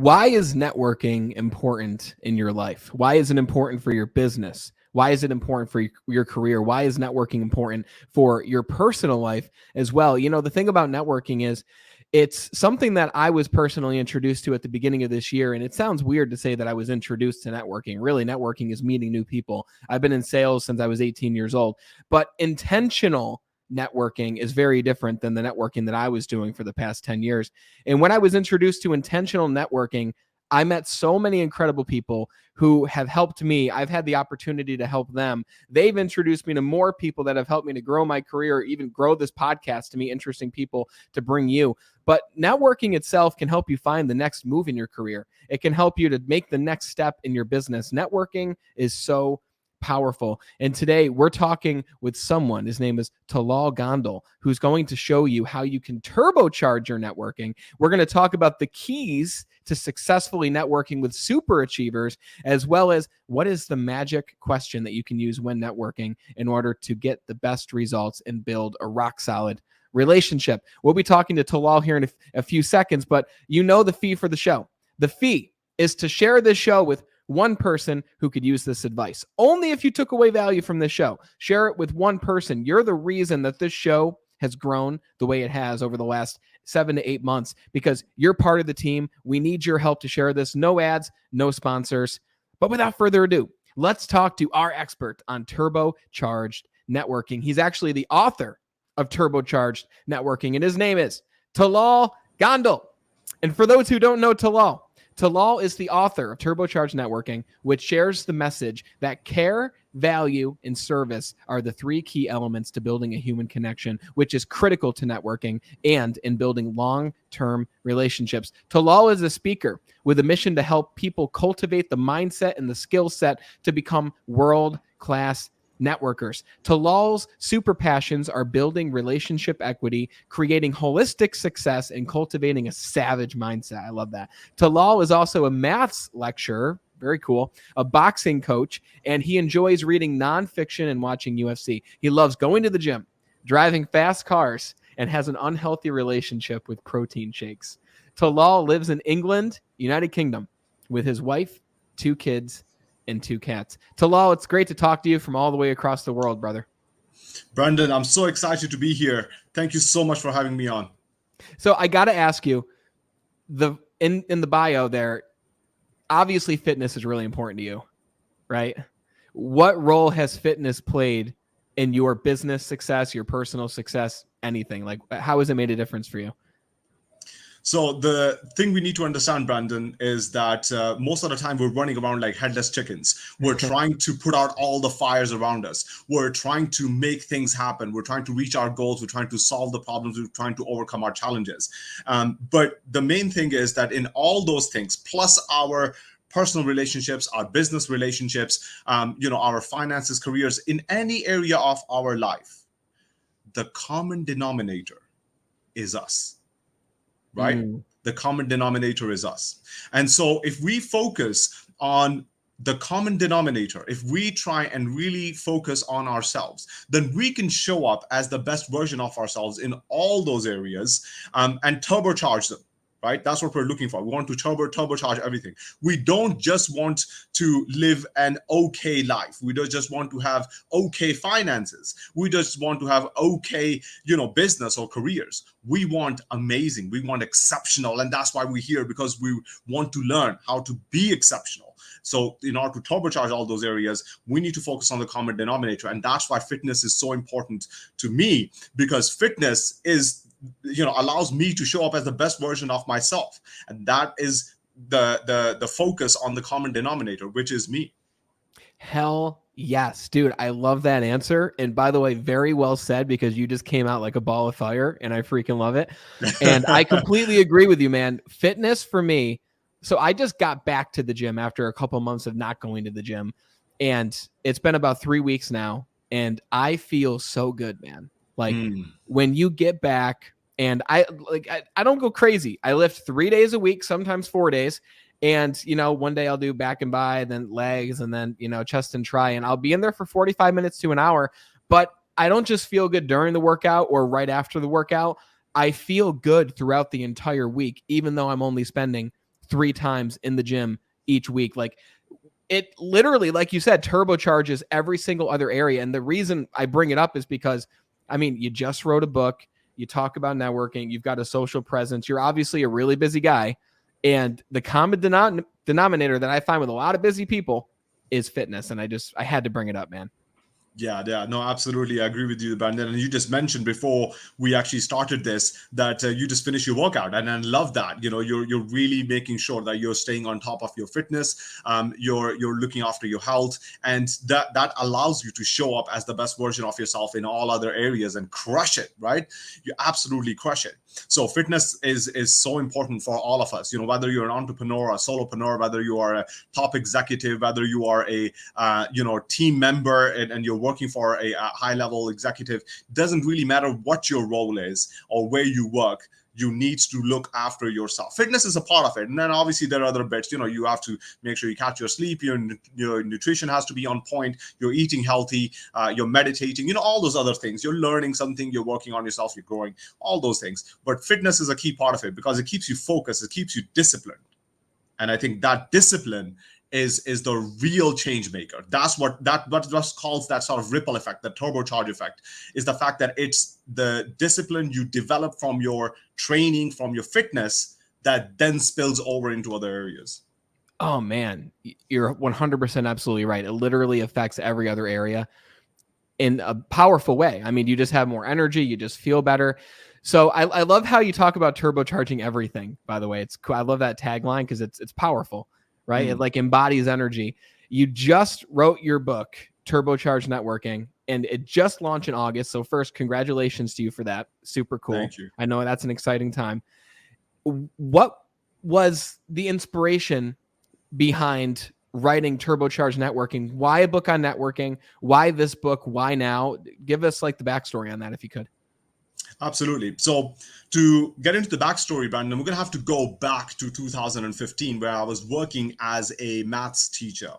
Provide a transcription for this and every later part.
Why is networking important in your life? Why is it important for your business? Why is it important for your career? Why is networking important for your personal life as well? You know, the thing about networking is it's something that I was personally introduced to at the beginning of this year. And it sounds weird to say that I was introduced to networking. Really, networking is meeting new people. I've been in sales since I was 18 years old, but intentional networking is very different than the networking that I was doing for the past 10 years. And when I was introduced to intentional networking, I met so many incredible people who have helped me. I've had the opportunity to help them. They've introduced me to more people that have helped me to grow my career, or even grow this podcast to meet interesting people to bring you. But networking itself can help you find the next move in your career. It can help you to make the next step in your business. Networking is so powerful. And today we're talking with someone, his name is Tallal Gondal, who's going to show you how you can turbocharge your networking. We're going to talk about the keys to successfully networking with super achievers, as well as what is the magic question that you can use when networking in order to get the best results and build a rock solid relationship. We'll be talking to Tallal here in a few seconds, but you know the fee for the show. The fee is to share this show with one person who could use this advice. Only if you took away value from this show. Share it with one person. You're the reason that this show has grown the way it has over the last 7 to 8 months, because you're part of the team. We need your help to share this. No ads, no sponsors. But without further ado, let's talk to our expert on turbocharged networking. He's actually the author of Turbocharged Networking, and his name is Tallal Gondal. And for those who don't know Tallal is the author of Turbocharged Networking, which shares the message that care, value, and service are the 3 key elements to building a human connection, which is critical to networking and in building long-term relationships. Tallal is a speaker with a mission to help people cultivate the mindset and the skill set to become world-class networkers. Tallal's super passions are building relationship equity, creating holistic success, and cultivating a savage mindset. I love that. Tallal is also a maths lecturer, very cool, a boxing coach, and he enjoys reading nonfiction and watching UFC. He loves going to the gym, driving fast cars, and has an unhealthy relationship with protein shakes. Tallal lives in England, United Kingdom, with his wife, 2 kids, and 2 cats. Tallal, it's great to talk to you from all the way across the world, brother. Brandon, I'm so excited to be here. Thank you so much for having me on. So I got to ask you, in the bio there, obviously fitness is really important to you, right? What role has fitness played in your business success, your personal success, anything? Like, how has it made a difference for you? So the thing we need to understand, Brandon, is that most of the time we're running around like headless chickens. We're trying to put out all the fires around us. We're trying to make things happen. We're trying to reach our goals. We're trying to solve the problems. We're trying to overcome our challenges. But the main thing is that in all those things, plus our personal relationships, our business relationships, our finances, careers, in any area of our life, the common denominator is us. Right? The common denominator is us. And so if we focus on the common denominator, if we try and really focus on ourselves, then we can show up as the best version of ourselves in all those areas and turbocharge them. Right? That's what we're looking for. We want to turbocharge everything. We don't just want to live an okay life. We don't just want to have okay finances. We just want to have okay, business or careers. We want amazing. We want exceptional. And that's why we're here, because we want to learn how to be exceptional. So in order to turbocharge all those areas, we need to focus on the common denominator. And that's why fitness is so important to me, because fitness is allows me to show up as the best version of myself. And that is the focus on the common denominator, which is me. Hell yes, dude. I love that answer. And by the way, very well said, because you just came out like a ball of fire and I freaking love it. And I completely agree with you, man. Fitness for me. So I just got back to the gym after a couple months of not going to the gym. And it's been about 3 weeks now. And I feel so good, man. Like when you get back, and I don't go crazy. I lift 3 days a week, sometimes 4 days. And, one day I'll do back and bi, then legs, and then, chest and try. And I'll be in there for 45 minutes to an hour. But I don't just feel good during the workout or right after the workout. I feel good throughout the entire week, even though I'm only spending 3 times in the gym each week. Like, it literally, like you said, turbocharges every single other area. And the reason I bring it up is because, I mean, you just wrote a book, you talk about networking, you've got a social presence, you're obviously a really busy guy. And the common denominator that I find with a lot of busy people is fitness. And I had to bring it up, man. Yeah, no, absolutely. I agree with you, Brandon. And you just mentioned before we actually started this that you just finished your workout, and I love that. You're really making sure that you're staying on top of your fitness. You're looking after your health, and that allows you to show up as the best version of yourself in all other areas and crush it. Right? You absolutely crush it. So fitness is so important for all of us. Whether you're an entrepreneur, a solopreneur, whether you are a top executive, whether you are a team member and you're working for a high level executive, doesn't really matter what your role is or where you work. You need to look after yourself. Fitness is a part of it. And then obviously there are other bits. You have to make sure you catch your sleep. Your nutrition has to be on point. You're eating healthy. You're meditating. All those other things. You're learning something. You're working on yourself. You're growing. All those things. But fitness is a key part of it because it keeps you focused. It keeps you disciplined. And I think that discipline is the real change maker. That's what calls that sort of ripple effect, the turbocharge effect, is the fact that it's the discipline you develop from your training, from your fitness, that then spills over into other areas. Oh man, you're 100% absolutely right. It literally affects every other area in a powerful way. I mean, you just have more energy, you just feel better. So I love how you talk about turbocharging everything, by the way. It's cool. I love that tagline because it's powerful, right? It like embodies energy. You just wrote your book, Turbocharged Networking, and it just launched in August. So first, congratulations to you for that. Super cool. Thank you. I know that's an exciting time. What was the inspiration behind writing Turbocharged Networking? Why a book on networking? Why this book? Why now? Give us like the backstory on that if you could. Absolutely. So to get into the backstory, Brandon, we're going to have to go back to 2015, where I was working as a maths teacher.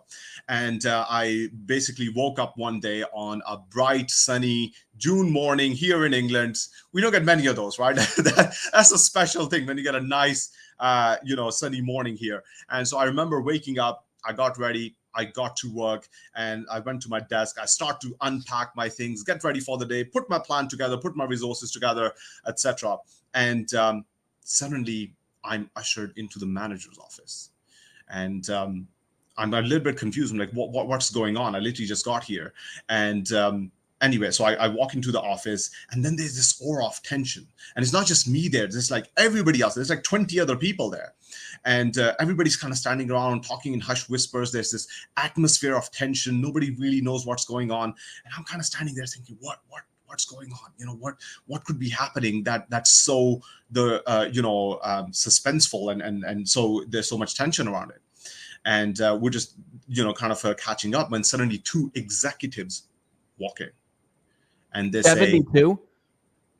And I basically woke up one day on a bright, sunny June morning here in England. We don't get many of those, right? That's a special thing when you get a nice, sunny morning here. And so I remember waking up, I got ready, I got to work, and I went to my desk. I start to unpack my things, get ready for the day, put my plan together, put my resources together, etc. And suddenly I'm ushered into the manager's office. And I'm a little bit confused. I'm like, what's going on? I literally just got here. And anyway, so I walk into the office, and then there's this aura of tension. And it's not just me there. There's like everybody else. There's like 20 other people there. And everybody's kind of standing around talking in hushed whispers. There's this atmosphere of tension. Nobody really knows what's going on. And I'm kind of standing there thinking, what's going on? What could be happening that's so suspenseful and so there's so much tension around it. And we're just kind of catching up when suddenly 2 executives walk in, and they 72? say,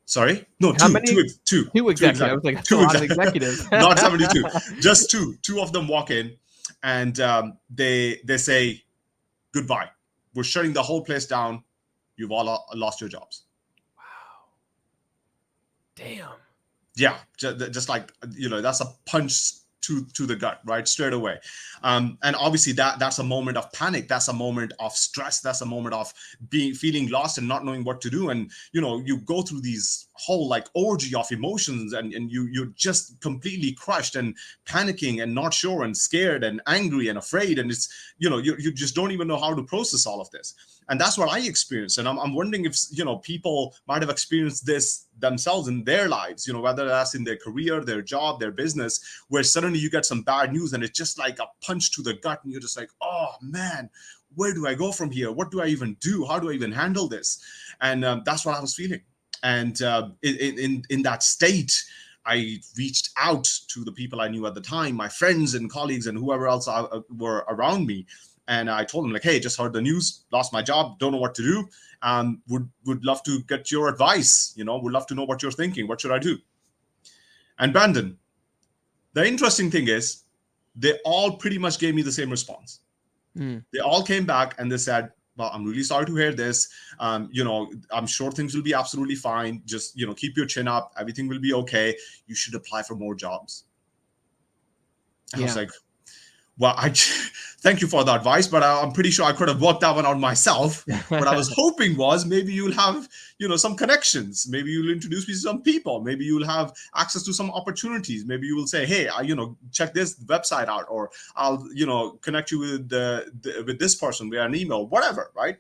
sorry, no, How two, many? Two executives. I was like, two a lot of executives. Not 72, just two of them walk in, and they say, goodbye, we're shutting the whole place down, you've all lost your jobs. Wow. Damn. Yeah, just like, that's a punch to the gut, right, straight away. And obviously that's a moment of panic. That's a moment of stress. That's a moment of feeling lost and not knowing what to do. And you go through these whole like orgy of emotions, and you're just completely crushed and panicking and not sure and scared and angry and afraid. And it's you just don't even know how to process all of this. And that's what I experienced. And I'm wondering if people might have experienced this themselves in their lives, whether that's in their career, their job, their business, where suddenly you get some bad news and it's just like a punch to the gut, and you're just like, oh man, where do I go from here? What do I even do? How do I even handle this? And that's what I was feeling. And in that state, I reached out to the people I knew at the time, my friends and colleagues and whoever else were around me. And I told them, like, hey, just heard the news, lost my job, don't know what to do. Would love to get your advice. Would love to know what you're thinking. What should I do? And Brandon, the interesting thing is, they all pretty much gave me the same response. They all came back and they said, well, I'm really sorry to hear this. I'm sure things will be absolutely fine. Just, keep your chin up. Everything will be okay. You should apply for more jobs. And I was Yeah. like, well, thank you for the advice, but I'm pretty sure I could have worked that one out myself. What I was hoping was maybe you'll have, some connections. Maybe you'll introduce me to some people. Maybe you'll have access to some opportunities. Maybe you will say, hey, check this website out, or I'll, connect you with this person via an email, whatever, right?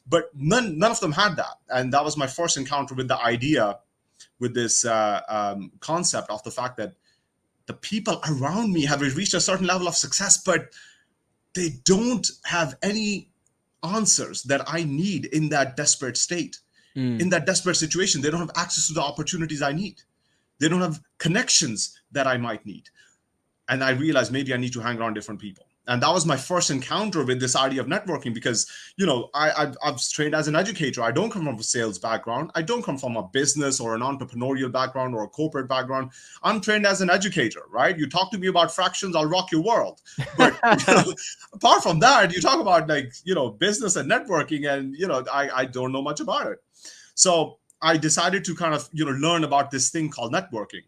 But none of them had that, and that was my first encounter with the idea, with this concept of the fact that the people around me have reached a certain level of success, but they don't have any answers that I need in that desperate state, in that desperate situation. They don't have access to the opportunities I need. They don't have connections that I might need. And I realized maybe I need to hang around different people. And that was my first encounter with this idea of networking, because, I've trained as an educator. I don't come from a sales background. I don't come from a business or an entrepreneurial background or a corporate background. I'm trained as an educator, right? You talk to me about fractions, I'll rock your world. But, apart from that, you talk about business and networking, and, I don't know much about it. So I decided to kind of, learn about this thing called networking.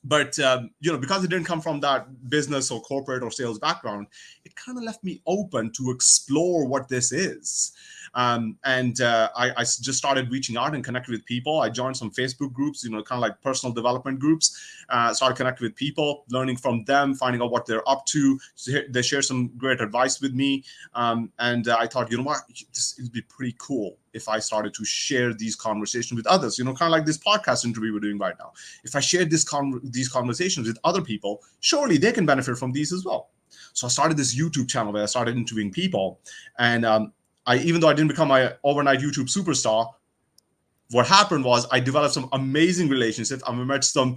But, because it didn't come from that business or corporate or sales background, it kind of left me open to explore what this is. I just started reaching out and connecting with people. I joined some Facebook groups, kind of like personal development groups, started connecting with people, learning from them, finding out what they're up to. So they share some great advice with me. I thought, what, it would be pretty cool if I started to share these conversations with others, kind of like this podcast interview we're doing right now. If I shared these conversations with other people, surely they can benefit from these as well. So I started this YouTube channel where I started interviewing people. And even though I didn't become my overnight YouTube superstar, what happened was I developed some amazing relationships. I met some,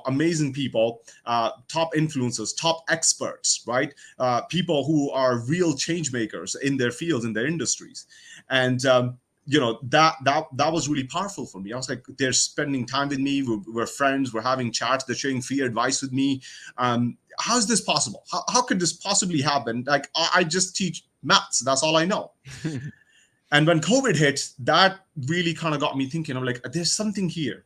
amazing people, top influencers, top experts, right? People who are real change makers in their fields, in their industries. And, that was really powerful for me. I was like, they're spending time with me. We're friends. We're having chats. They're sharing free advice with me. How is this possible? How could this possibly happen? Like, I just teach maths. That's all I know. And when COVID hit, that really kind of got me thinking. I'm like, there's something here.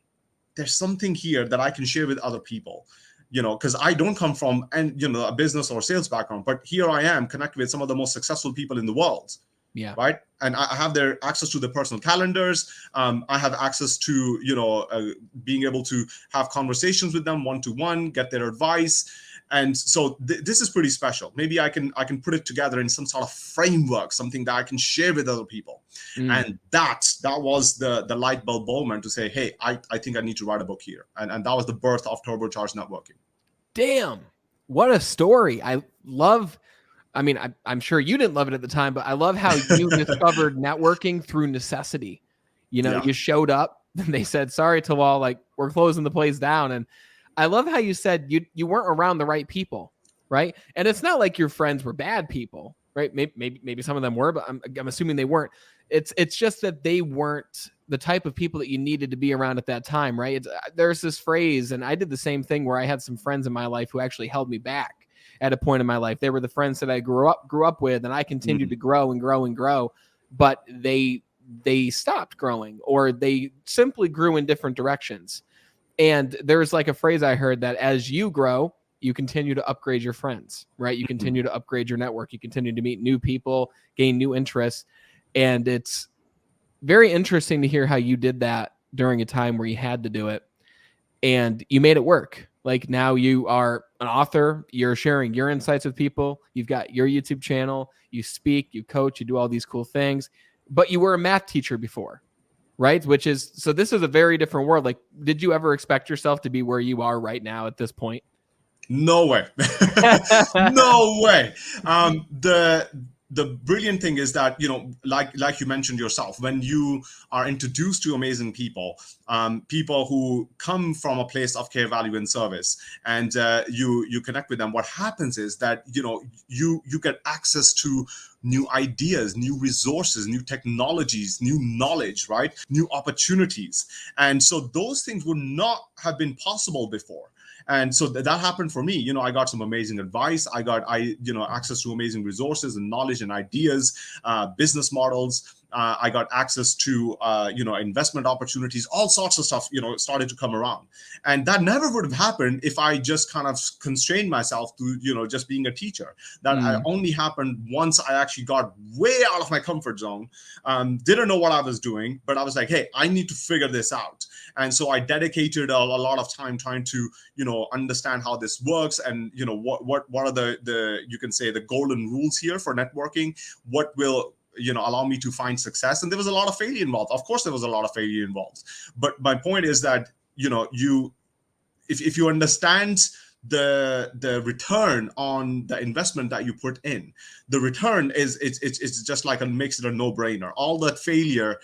There's something here that I can share with other people, because I don't come from a business or sales background, but here I am connected with some of the most successful people in the world. Yeah. Right. And I have their access to their personal calendars. I have access to, being able to have conversations with them one-to-one, get their advice. And so this is pretty special. Maybe I can put it together in some sort of framework, something that I can share with other people. And that was the light bulb moment to say, hey, I think I need to write a book here. And that was the birth of Turbocharged Networking. Damn. What a story. I'm sure you didn't love it at the time, but I love how you discovered networking through necessity. You showed up and they said, sorry, Tallal, like, we're closing the place down. And I love how you said you weren't around the right people, right? And it's not like your friends were bad people, right? Maybe some of them were, but I'm assuming they weren't. It's just that they weren't the type of people that you needed to be around at that time, right? There's this phrase, and I did the same thing where I had some friends in my life who actually held me back at a point in my life. They were the friends that I grew up with, and I continued to grow and grow and grow, but they stopped growing, or they simply grew in different directions. And there's like a phrase I heard that as you grow, you continue to upgrade your friends, right? You continue to upgrade your network. You continue to meet new people, gain new interests. And it's very interesting to hear how you did that during a time where you had to do it and you made it work. Like, now you are an author, you're sharing your insights with people, you've got your YouTube channel, you speak, you coach, you do all these cool things, but you were a math teacher before, right? So this is a very different world. Like, did you ever expect yourself to be where you are right now at this point? No way. No way. The brilliant thing is that, like you mentioned yourself, when you are introduced to amazing people, people who come from a place of care, value, and service, and you connect with them, what happens is that, you get access to new ideas, new resources, new technologies, new knowledge, right? New opportunities. And so those things would not have been possible before. And so that happened for me. I got some amazing advice. I got access to amazing resources and knowledge and ideas, business models, I got access to investment opportunities, all sorts of stuff started to come around. And that never would have happened if I just kind of constrained myself to just being a teacher. That only happened once I actually got way out of my comfort zone. Didn't know what I was doing, but I was like, hey, I need to figure this out. And so I dedicated a lot of time trying to understand how this works, and what are the you can say the golden rules here for networking, what will allow me to find success. And there was a lot of failure involved. Of course there was a lot of failure involved, but my point is that if you understand the return on the investment that you put in, the return it's just like makes it a no-brainer. All that failure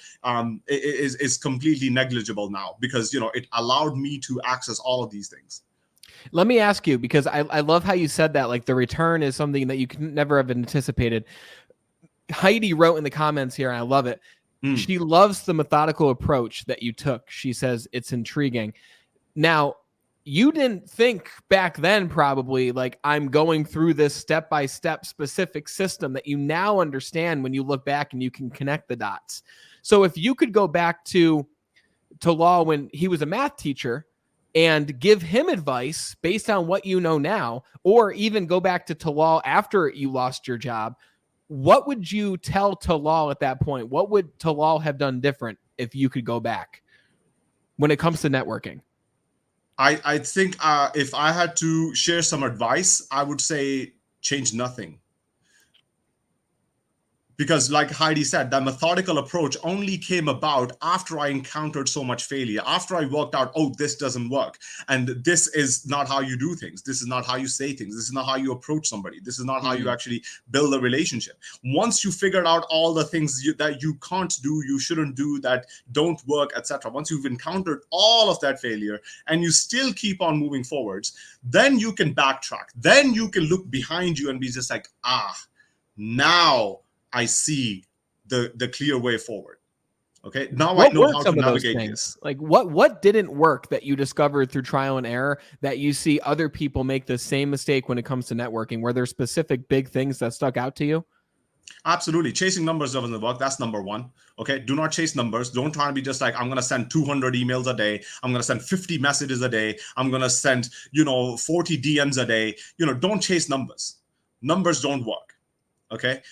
is completely negligible now, because it allowed me to access all of these things. Let me ask you, because I love how you said that, like the return is something that you can never have anticipated. Heidi wrote in the comments here, and I love it. She loves the methodical approach that you took. She says it's intriguing. Now, you didn't think back then probably like, I'm going through this step-by-step specific system that you now understand when you look back and you can connect the dots. So if you could go back to Tallal when he was a math teacher and give him advice based on what you know now, or even go back to Tallal after you lost your job, what would you tell Tallal at that point? What would Tallal have done different if you could go back when it comes to networking? I think if I had to share some advice, I would say change nothing. Because like Heidi said, that methodical approach only came about after I encountered so much failure, after I worked out, oh, this doesn't work. And this is not how you do things. This is not how you say things. This is not how you approach somebody. This is not how you actually build a relationship. Once you figured out all the things that you can't do, you shouldn't do, that don't work, etc. Once you've encountered all of that failure and you still keep on moving forwards, then you can backtrack. Then you can look behind you and be just like, now I see the clear way forward. Okay, now I know how to navigate this. Like what didn't work that you discovered through trial and error that you see other people make the same mistake when it comes to networking? Were there specific big things that stuck out to you? Absolutely. Chasing numbers doesn't work. That's number one. Okay. Do not chase numbers. Don't try to be just like, I'm going to send 200 emails a day. I'm going to send 50 messages a day. I'm going to send, 40 DMs a day. Don't chase numbers. Numbers don't work. Okay.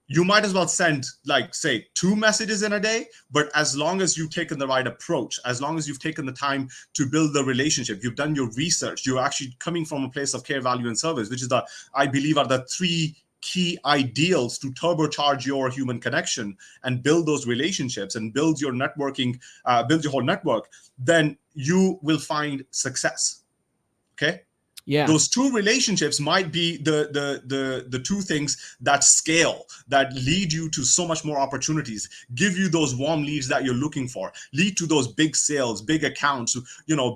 You might as well send, like, say, 2 messages in a day, but as long as you've taken the right approach, as long as you've taken the time to build the relationship, you've done your research, you're actually coming from a place of care, value, and service, which is I believe are the 3 key ideals to turbocharge your human connection and build those relationships and build your networking, build your whole network, then you will find success. Okay. Yeah. Those 2 relationships might be the 2 things that scale, that lead you to so much more opportunities, give you those warm leads that you're looking for, lead to those big sales, big accounts,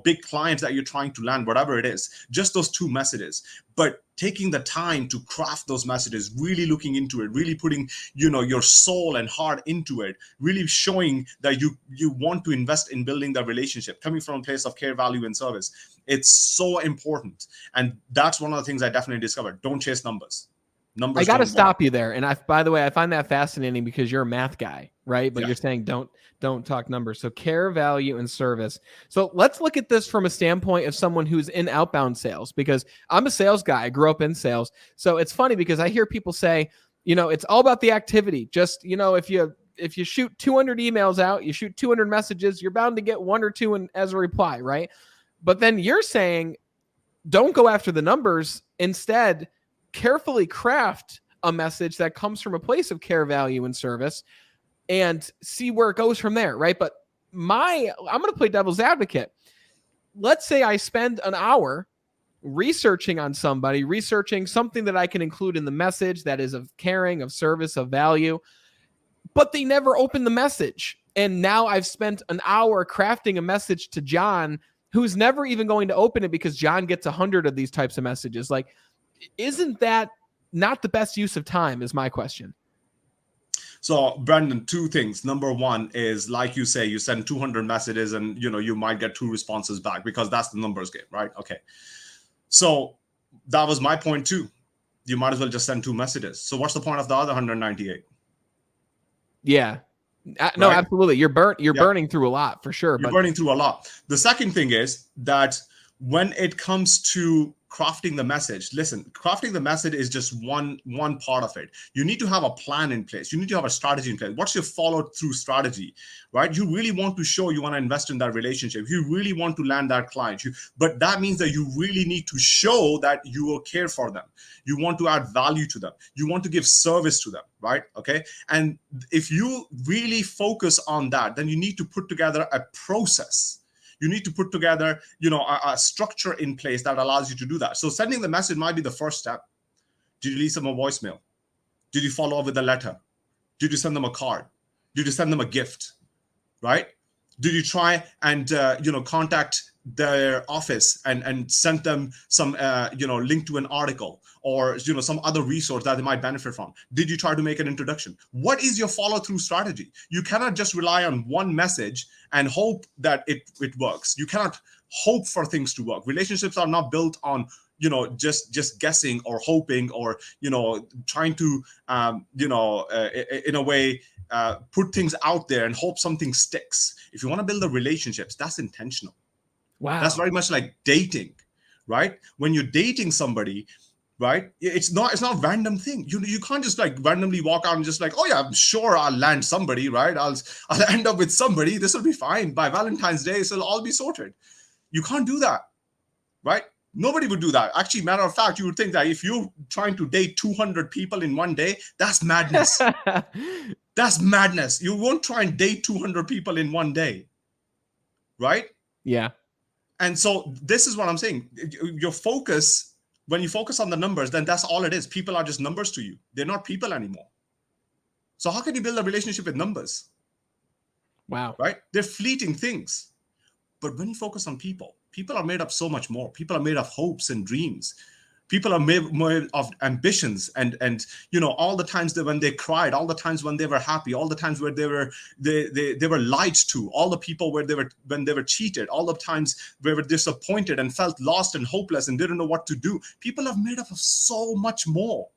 big clients that you're trying to land, whatever it is. Just those 2 messages. But taking the time to craft those messages, really looking into it, really putting, your soul and heart into it, really showing that you want to invest in building that relationship, coming from a place of care, value, and service. It's so important. And that's one of the things I definitely discovered. Don't chase numbers. Numbers. I got to stop you there. And by the way, I find that fascinating because you're a math guy, right? But you're saying don't talk numbers. So care, value, and service. So let's look at this from a standpoint of someone who's in outbound sales, because I'm a sales guy. I grew up in sales. So it's funny because I hear people say, it's all about the activity. Just, if you shoot 200 emails out, you shoot 200 messages, you're bound to get 1 or 2 as a reply, right? But then you're saying, don't go after the numbers. Instead, carefully craft a message that comes from a place of care, value, and service, and see where it goes from there, right? But I'm going to play devil's advocate. Let's say I spend an hour researching on somebody, researching something that I can include in the message that is of caring, of service, of value, but they never open the message. And now I've spent an hour crafting a message to John, who's never even going to open it because John gets 100 of these types of messages. Like, isn't that not the best use of time is my question. So, Brandon, 2 things. Number 1 is, like you say, you send 200 messages and, you might get 2 responses back because that's the numbers game, right? Okay. So that was my point too. You might as well just send 2 messages. So what's the point of the other 198? Yeah. No, right? absolutely. You're Yeah, burning through a lot for sure. you're But burning through a lot. The second thing is that when it comes to crafting the message, listen, crafting the message is just one part of it. You need to have a plan in place. You need to have a strategy in place. What's your follow through strategy, right? You really want to show you want to invest in that relationship. You really want to land that client. But that means that you really need to show that you will care for them. You want to add value to them. You want to give service to them, right? Okay. And if you really focus on that, then you need to put together a process. You need to put together, a structure in place that allows you to do that. So sending the message might be the first step. Did you leave them a voicemail? Did you follow up with a letter? Did you send them a card? Did you send them a gift? Right? Did you try and contact their office and send them some link to an article or some other resource that they might benefit from? Did you try to make an introduction? What is your follow-through strategy? You cannot just rely on one message and hope that it works. You cannot hope for things to work. Relationships are not built on just guessing or hoping or trying to in a way put things out there and hope something sticks. If you want to build the relationships, that's intentional. wow, That's very much like dating, right? When you're dating somebody, right, it's not random thing. You can't just like randomly walk out and just like, oh yeah, I'm sure I'll land somebody, right? I'll end up with somebody. This will be fine. By Valentine's Day, it'll all be sorted. You can't do that, right? Nobody would do that. Actually, matter of fact, you would think that if you're trying to date 200 people in one day, that's madness. That's madness. You won't try and date 200 people in one day, right? yeah, And so this is what I'm saying. Your focus, when you focus on the numbers, then that's all it is. People are just numbers to you. They're not people anymore. So how can you build a relationship with numbers? wow, Right? They're fleeting things. But when you focus on people, people are made of so much more. People are made of hopes and dreams. People are made of ambitions and all the times that when they cried, all the times when they were happy, all the times where they were lied to, all the people where when they were cheated, all the times where they were disappointed and felt lost and hopeless and didn't know what to do. People are made up of so much more.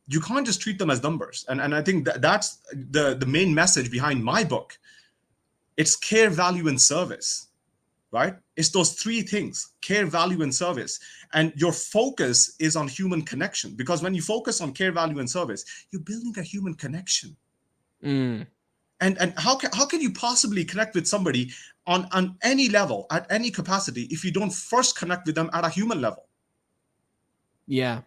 You can't just treat them as numbers. And I think that's the main message behind my book. It's care, value, and service, right? It's those three things: care, value, and service. And your focus is on human connection, because when you focus on care, value, and service, you're building a human connection. And how can you possibly connect with somebody on any level, at any capacity, if you don't first connect with them at a human level? yeah,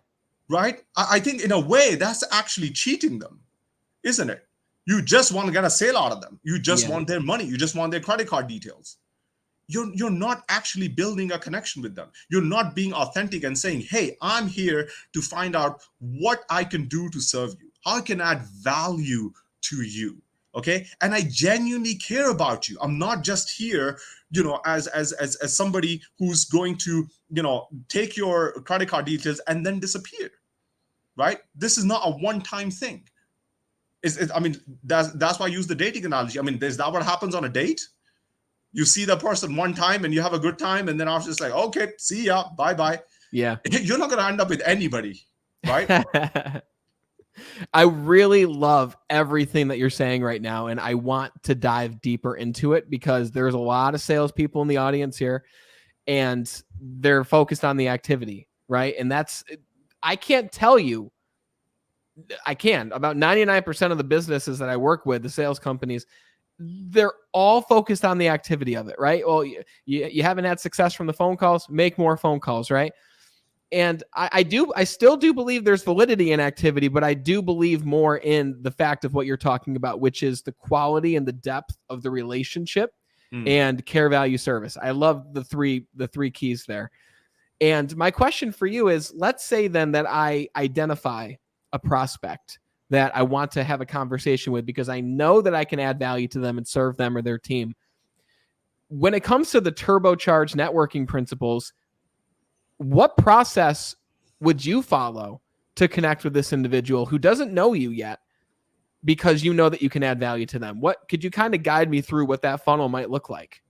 Right? I think in a way that's actually cheating them, isn't it? You just want to get a sale out of them. You just want their money. You just want their credit card details. You're not actually building a connection with them. You're not being authentic and saying, hey, I'm here to find out what I can do to serve you, how I can add value to you. Okay. And I genuinely care about you. I'm not just here, as somebody who's going to, take your credit card details and then disappear. Right? This is not a one-time thing. I mean, that's why I use the dating analogy. I mean, is that what happens on a date? You see the person one time and you have a good time, and then after it's like, okay, see ya, bye-bye. yeah. You're not going to end up with anybody, right? I really love everything that you're saying right now, and I want to dive deeper into it because there's a lot of salespeople in the audience here, and they're focused on the activity, right? And I can't tell you, about 99% of the businesses that I work with, the sales companies, they're all focused on the activity of it, right? Well, you haven't had success from the phone calls, make more phone calls, right? And I still do believe there's validity in activity, but I do believe more in the fact of what you're talking about, which is the quality and the depth of the relationship and care, value, service. I love the three keys there. And my question for you is, let's say then that I identify a prospect that I want to have a conversation with because I know that I can add value to them and serve them or their team. When it comes to the turbocharged networking principles, what process would you follow to connect with this individual who doesn't know you yet, because you know that you can add value to them? What could you kind of guide me through what that funnel might look like?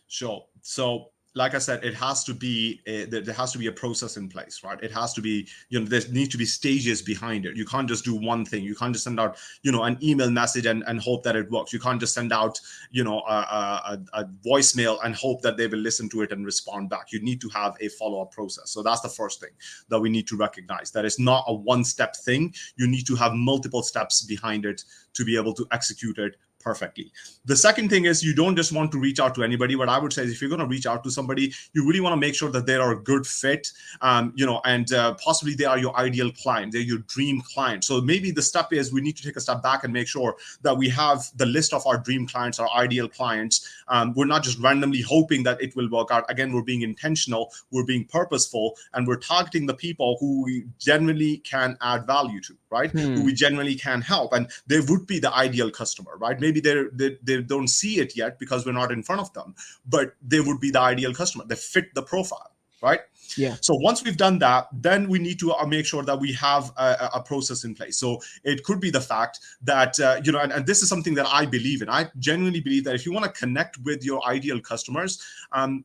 Sure. So like I said, there has to be a process in place, right? It has to be, there needs to be stages behind it. You can't just do one thing. You can't just send out, an email message and hope that it works. You can't just send out, a voicemail and hope that they will listen to it and respond back. You need to have a follow-up process. So that's the first thing that we need to recognize, that it's not a one-step thing. You need to have multiple steps behind it to be able to execute it perfectly. The second thing is, you don't just want to reach out to anybody. What I would say is, if you're going to reach out to somebody, you really want to make sure that they are a good fit, and possibly they are your ideal client, they're your dream client. So maybe the step is, we need to take a step back and make sure that we have the list of our dream clients, our ideal clients. We're not just randomly hoping that it will work out. Again, we're being intentional, we're being purposeful, and we're targeting the people who we genuinely can add value to, right? Who we genuinely can help, and they would be the ideal customer, right? Maybe they don't see it yet because we're not in front of them, but they would be the ideal customer. They fit the profile, right? Yeah. So once we've done that, then we need to make sure that we have a process in place. So it could be the fact that, and this is something that I believe in. I genuinely believe that if you want to connect with your ideal customers,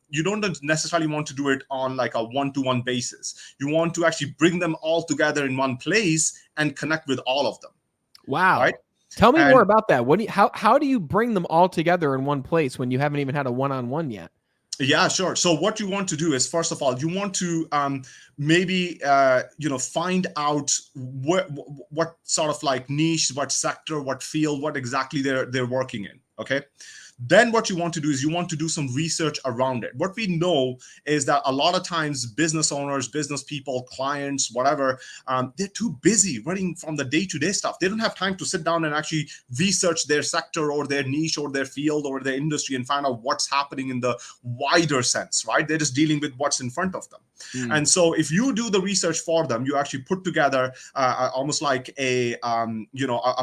you don't necessarily want to do it on like a one-to-one basis. You want to actually bring them all together in one place and connect with all of them. Wow. Right? Tell me more about that. How do you bring them all together in one place when you haven't even had a one-on-one yet? Yeah, sure. So what you want to do is, first of all, you want to maybe find out what sort of like niche, what sector, what field, what exactly they're working in. Okay. Then what you want to do is, you want to do some research around it. What we know is that a lot of times business owners, business people, clients, whatever, they're too busy running from the day-to-day stuff. They don't have time to sit down and actually research their sector or their niche or their field or their industry and find out what's happening in the wider sense, right? They're just dealing with what's in front of them. And so if you do the research for them, you actually put together almost like a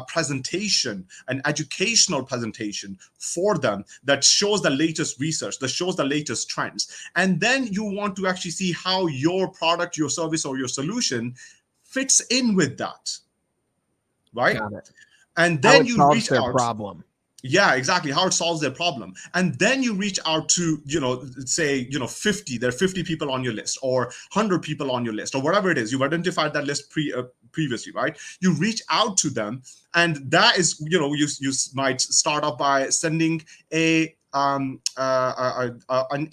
presentation, an educational presentation for them that shows the latest research, that shows the latest trends. And then you want to actually see how your product, your service, or your solution fits in with that, right? Got it. And then you reach their out. problem. Yeah, exactly. How it solves their problem. And then you reach out to, say, 50, there are 50 people on your list, or 100 people on your list, or whatever it is. You've identified that list previously, right? You reach out to them, and that is, you might start off by sending an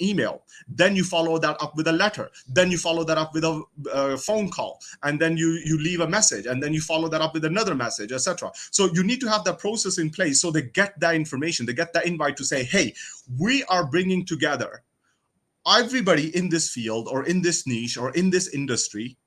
email. Then you follow that up with a letter. Then you follow that up with a phone call, and then you leave a message, and then you follow that up with another message, etc. So you need to have that process in place, so they get that information, they get that invite to say, hey, we are bringing together everybody in this field or in this niche or in this industry.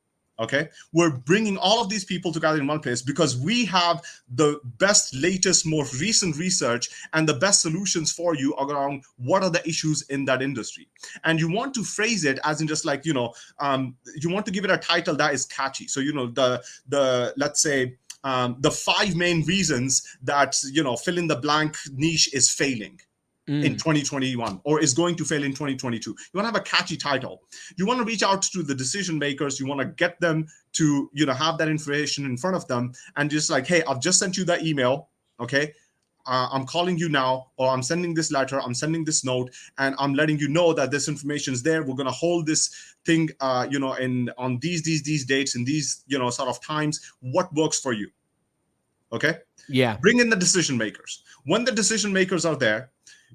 Okay, we're bringing all of these people together in one place because we have the best, latest, most recent research and the best solutions for you around what are the issues in that industry. And you want to phrase it as in just like, you want to give it a title that is catchy. So, the let's say, the 5 main reasons that, fill in the blank niche is failing in 2021, or is going to fail in 2022. You want to have a catchy title. You want to reach out to the decision makers. You want to get them to, have that information in front of them, and just like, hey, I've just sent you that email. Okay. I'm calling you now, or I'm sending this letter, I'm sending this note, and I'm letting you know that this information is there. We're going to hold this thing, on these dates and these, sort of times. What works for you? Okay. Yeah. Bring in the decision makers. When the decision makers are there,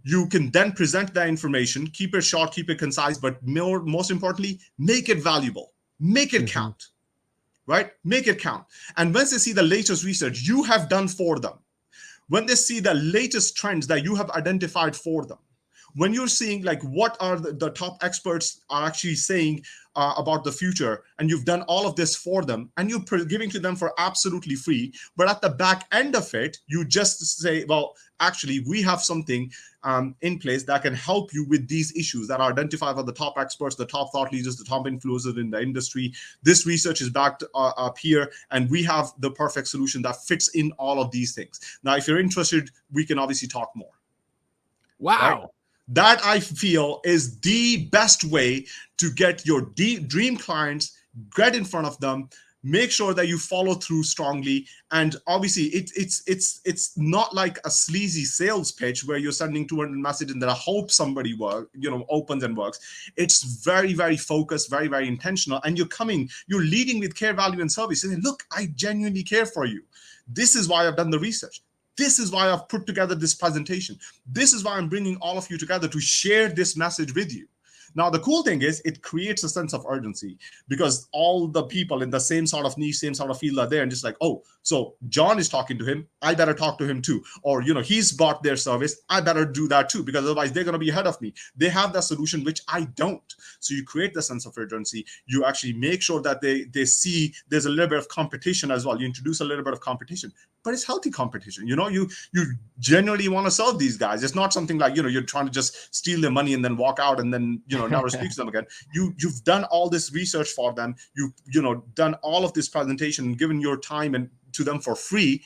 you can then present that information, keep it short, keep it concise, but most importantly, make it valuable, make it count, right? Make it count. And once they see the latest research you have done for them, when they see the latest trends that you have identified for them, when you're seeing like what are the top experts are actually saying about the future, and you've done all of this for them, and you're giving to them for absolutely free, but at the back end of it, you just say, well, actually, we have something in place that can help you with these issues that are identified by the top experts, the top thought leaders, the top influencers in the industry. This research is backed up here, and we have the perfect solution that fits in all of these things. Now, if you're interested, we can obviously talk more. Wow. Right? That, I feel, is the best way to get your dream clients, get in front of them, make sure that you follow through strongly. And obviously it's not like a sleazy sales pitch where you're sending 200 messages that I hope somebody opens and works. It's very, very focused, very, very intentional. And you're leading with care, value, and service, saying, look, I genuinely care for you. This is why I've done the research. This is why I've put together this presentation. This is why I'm bringing all of you together to share this message with you. Now, the cool thing is it creates a sense of urgency, because all the people in the same sort of niche, same sort of field are there, and just like, oh, so John is talking to him, I better talk to him too. Or, he's bought their service, I better do that too, because otherwise they're going to be ahead of me. They have that solution, which I don't. So you create the sense of urgency. You actually make sure that they see there's a little bit of competition as well. You introduce a little bit of competition, but it's healthy competition. You genuinely want to serve these guys. It's not something like, you're trying to just steal their money and then walk out and then, never speak to them again. You've done all this research for them. You've done all of this presentation and given your time and to them for free.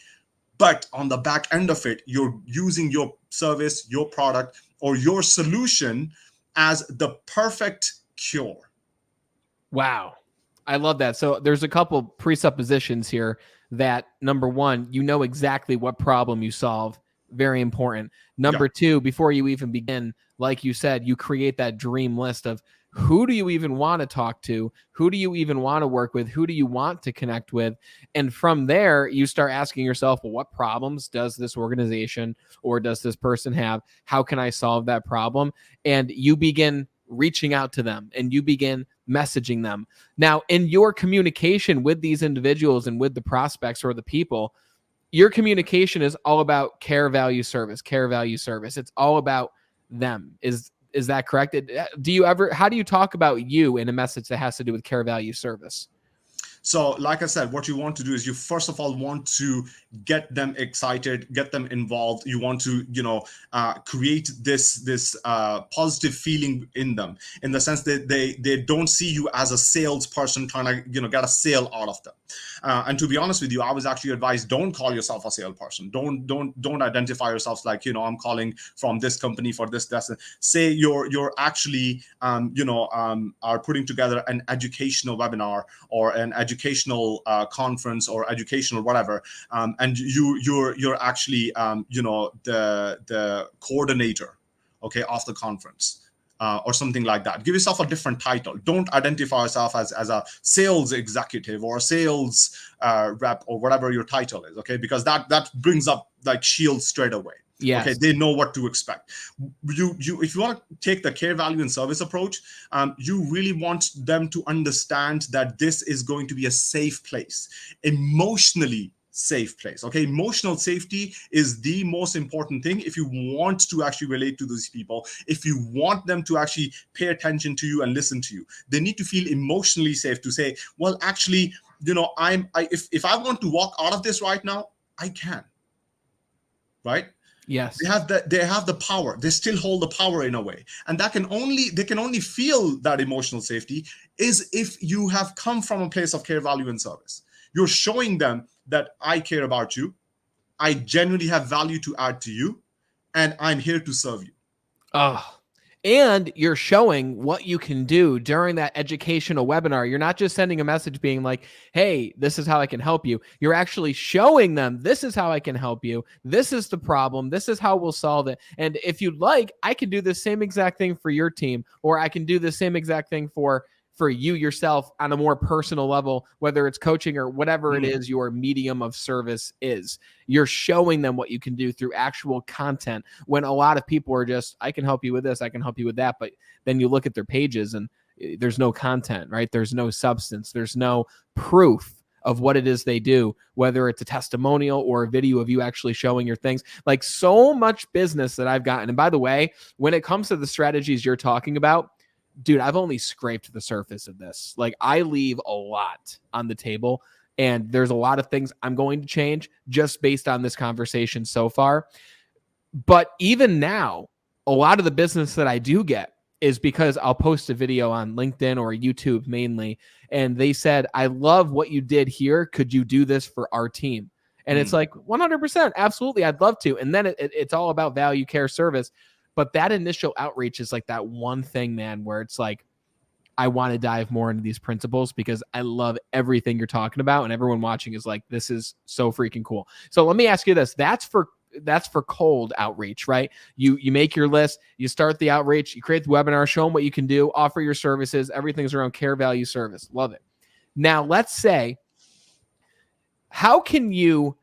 But on the back end of it, you're using your service, your product, or your solution as the perfect cure. Wow. I love that. So there's a couple presuppositions here that, number one, you know exactly what problem you solve. Very important. Number two, before you even begin, like you said, you create that dream list of who do you even want to talk to? Who do you even want to work with? Who do you want to connect with? And from there, you start asking yourself, well, what problems does this organization or does this person have? How can I solve that problem? And you begin reaching out to them and you begin messaging them. Now, in your communication with these individuals and with the prospects or the people, your communication is all about care, value, service, care, value, service. It's all about them. Is that correct? How do you talk about you in a message that has to do with care, value, service? So like I said, what you want to do is you first of all want to get them excited, get them involved. You want to, create this positive feeling in them, in the sense that they don't see you as a salesperson trying to, get a sale out of them. And to be honest with you, I was actually advised, don't call yourself a salesperson. Don't identify yourselves like, I'm calling from this company for this. Say you're actually, are putting together an educational webinar or an educational conference or educational whatever, and you're actually the coordinator, okay, of the conference. Or something like that. Give yourself a different title. Don't identify yourself as a sales executive or a sales rep or whatever your title is, okay? Because that brings up like shields straight away. Yes. Okay, they know what to expect. You if you want to take the care, value, and service approach, you really want them to understand that this is going to be a safe place, emotionally safe place. Okay, emotional safety is the most important thing if you want to actually relate to these people. If you want them to actually pay attention to you and listen to you, they need to feel emotionally safe to say, well, actually, if I want to walk out of this right now, I can. Right? Yes. They have the power. They still hold the power in a way. And they can only feel that emotional safety is if you have come from a place of care, value, and service. You're showing them that I care about you. I genuinely have value to add to you, and I'm here to serve you. Oh, and you're showing what you can do during that educational webinar. You're not just sending a message being like, hey, this is how I can help you. You're actually showing them, this is how I can help you. This is the problem. This is how we'll solve it. And if you'd like, I can do the same exact thing for your team, or I can do the same exact thing for you yourself on a more personal level, whether it's coaching or whatever it is your medium of service is. You're showing them what you can do through actual content, when a lot of people are just, I can help you with this, I can help you with that. But then you look at their pages and there's no content, right? There's no substance. There's no proof of what it is they do, whether it's a testimonial or a video of you actually showing your things. Like, so much business that I've gotten. And by the way, when it comes to the strategies you're talking about, dude, I've only scraped the surface of this. Like, I leave a lot on the table, and there's a lot of things I'm going to change just based on this conversation so far. But even now, a lot of the business that I do get is because I'll post a video on LinkedIn or YouTube mainly, and they said, I love what you did here. Could you do this for our team? And it's like, 100%, absolutely, I'd love to. And then it's all about value, care, service. But that initial outreach is like that one thing, man, where it's like, I want to dive more into these principles because I love everything you're talking about, and everyone watching is like, this is so freaking cool. So let me ask you this. That's for cold outreach, right? You make your list, you start the outreach, you create the webinar, show them what you can do, offer your services. Everything's around care, value, service. Love it. Now, let's say, how can you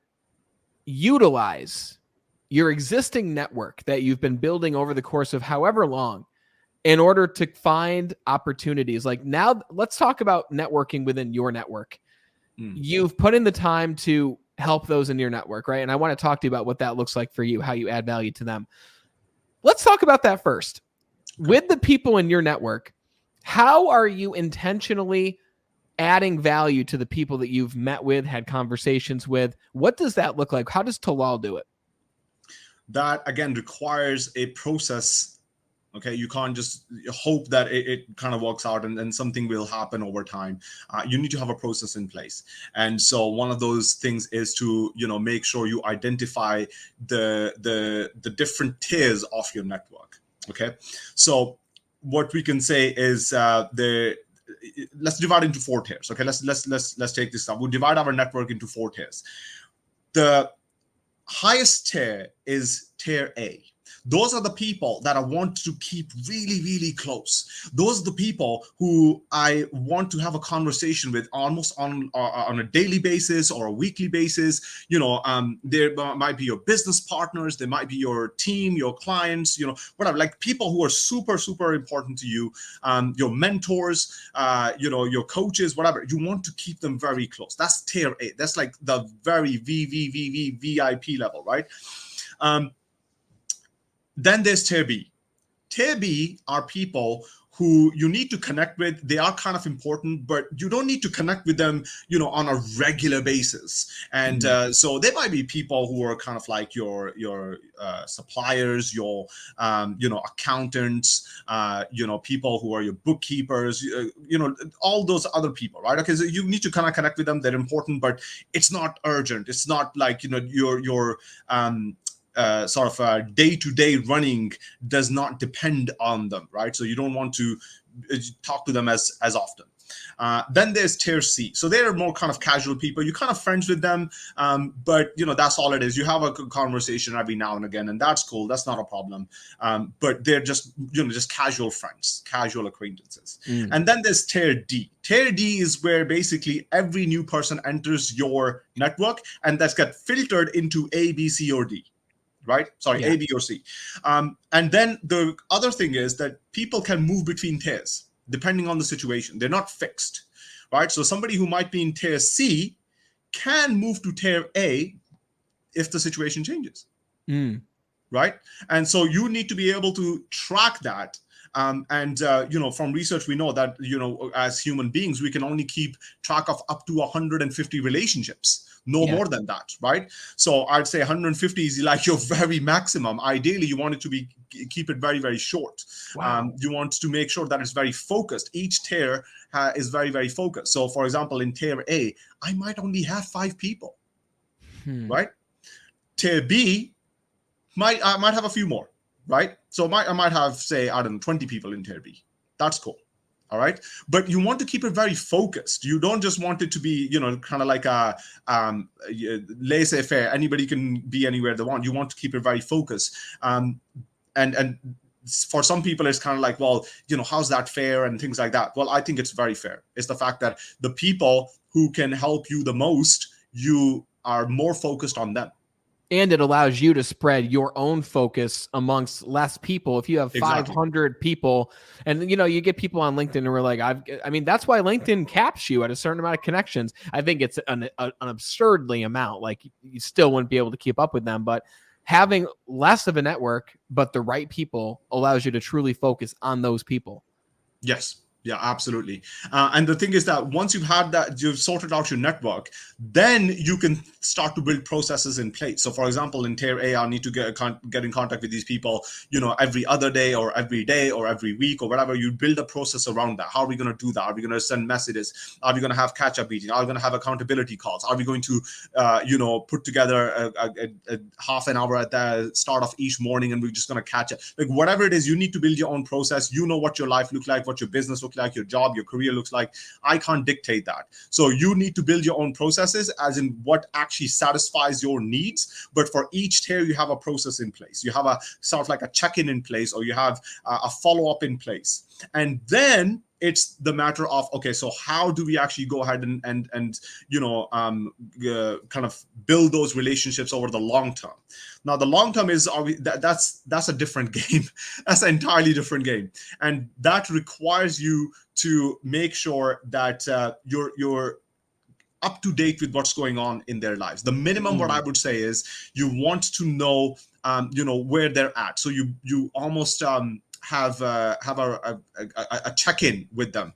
utilize your existing network that you've been building over the course of however long in order to find opportunities? Like, now let's talk about networking within your network. You've put in the time to help those in your network, right? And I want to talk to you about what that looks like for you, how you add value to them. Let's talk about that first. With the people in your network, how are you intentionally adding value to the people that you've met with, had conversations with? What does that look like? How does Tallal do it? That, again, requires a process. Okay, you can't just hope that it kind of works out and then something will happen over time. You need to have a process in place. And so one of those things is to, make sure you identify the different tiers of your network. Okay, so what we can say is let's divide into 4 tiers. Okay, let's take this up. We'll divide our network into 4 tiers. The highest tier is tier A. Those are the people that I want to keep really, really close. Those are the people who I want to have a conversation with almost on a daily basis or a weekly basis. There might be your business partners, there might be your team, your clients, whatever, like people who are super, super important to you, your mentors, your coaches, whatever. You want to keep them very close. That's tier A. That's like the very VIP level, right? Then there's tier B. Tier B are people who you need to connect with. They are kind of important, but you don't need to connect with them, on a regular basis. And so they might be people who are kind of like your suppliers, your accountants, people who are your bookkeepers, all those other people, right? Okay, so you need to kind of connect with them. They're important, but it's not urgent. It's not like your sort of day-to-day running does not depend on them, right? So you don't want to talk to them as often. Then there's tier C. So they're more kind of casual people. You're kind of friends with them, but that's all it is. You have a conversation every now and again, and that's cool. That's not a problem. But they're just just casual friends, casual acquaintances. And then there's tier D. Tier D is where basically every new person enters your network, and that's got filtered into A, B, C, or D. Right? Sorry, A, B, or C. And then the other thing is that people can move between tiers depending on the situation. They're not fixed, right? So somebody who might be in tier C can move to tier A if the situation changes, right? And so you need to be able to track that. From research, we know that, as human beings, we can only keep track of up to 150 relationships. No more than that, right? So I'd say 150 is like your very maximum. Ideally, you want it to keep it very, very short. Wow. You want to make sure that it's very focused. Each tier is very, very focused. So, for example, in tier A, I might only have 5 people, right? Tier B, I might have a few more, right? So I might have, say, 20 people in tier B. That's cool. All right. But you want to keep it very focused. You don't just want it to be, kind of like a laissez-faire. Anybody can be anywhere they want. You want to keep it very focused. And for some people, it's kind of like, well, how's that fair and things like that. Well, I think it's very fair. It's the fact that the people who can help you the most, you are more focused on them. And it allows you to spread your own focus amongst less people. If you have 500 people, and you get people on LinkedIn who are like, that's why LinkedIn caps you at a certain amount of connections. I think it's an absurdly amount. Like, you still wouldn't be able to keep up with them, but having less of a network, but the right people, allows you to truly focus on those people. Yes. Yeah, absolutely. And the thing is that once you've sorted out your network, then you can start to build processes in place. So, for example, in tier A, I need to get in contact with these people, every other day or every day or every week or whatever. You build a process around that. How are we going to do that? Are we going to send messages? Are we going to have catch-up meetings? Are we going to have accountability calls? Are we going to, put together a half an hour at the start of each morning, and we're just going to catch up? Like, whatever it is, you need to build your own process. You know what your life looks like, what your business looks look like, your job, your career looks like. I can't dictate that. So you need to build your own processes, as in what actually satisfies your needs. But for each tier, you have a process in place. You have a sort of like a check-in place, or you have a follow-up in place. And then it's the matter of, okay, so how do we actually go ahead and kind of build those relationships over the long term? Now, the long term is that's a different game. That's an entirely different game, and that requires you to make sure that you're up to date with what's going on in their lives. The minimum, what I would say, is you want to know, where they're at. So you almost have a check-in with them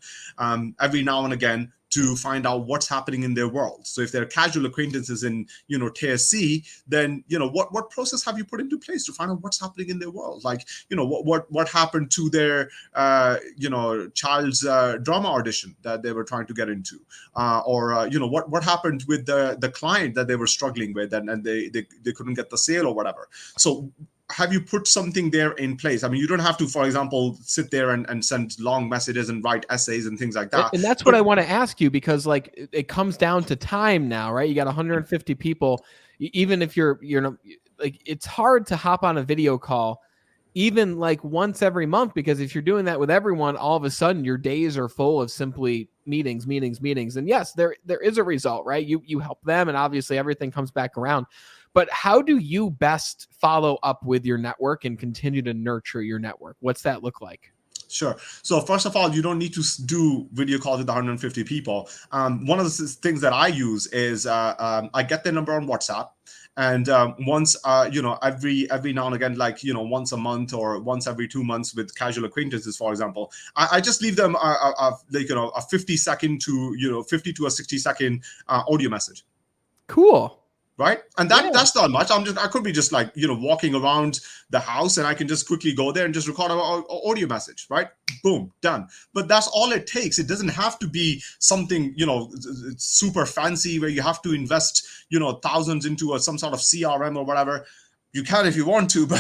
every now and again to find out what's happening in their world. So if they're casual acquaintances in tier C, then what process have you put into place to find out what's happening in their world? Like what happened to their child's drama audition that they were trying to get into, or what happened with the client that they were struggling with, and they couldn't get the sale or whatever. So have you put something there in place? I mean, you don't have to, for example, sit there and send long messages and write essays and things like that. And that's what I want to ask you, because like it comes down to time now, right? You got 150 people. Even if you're like, it's hard to hop on a video call even like once every month, because if you're doing that with everyone, all of a sudden your days are full of simply meetings. And yes, there is a result, right? You help them, and obviously everything comes back around. But how do you best follow up with your network and continue to nurture your network? What's that look like? Sure. So first of all, you don't need to do video calls with 150 people. One of the things that I use is I get their number on WhatsApp. And once, every now and again, like, once a month or once every 2 months with casual acquaintances, for example, I just leave them a 50-second to, 50 to a 60-second audio message. Cool. Right. And that's not much. I could be just like, walking around the house, and I can just quickly go there and just record an audio message. Right. Boom, done. But that's all it takes. It doesn't have to be something, super fancy where you have to invest, thousands into some sort of CRM or whatever. You can if you want to, but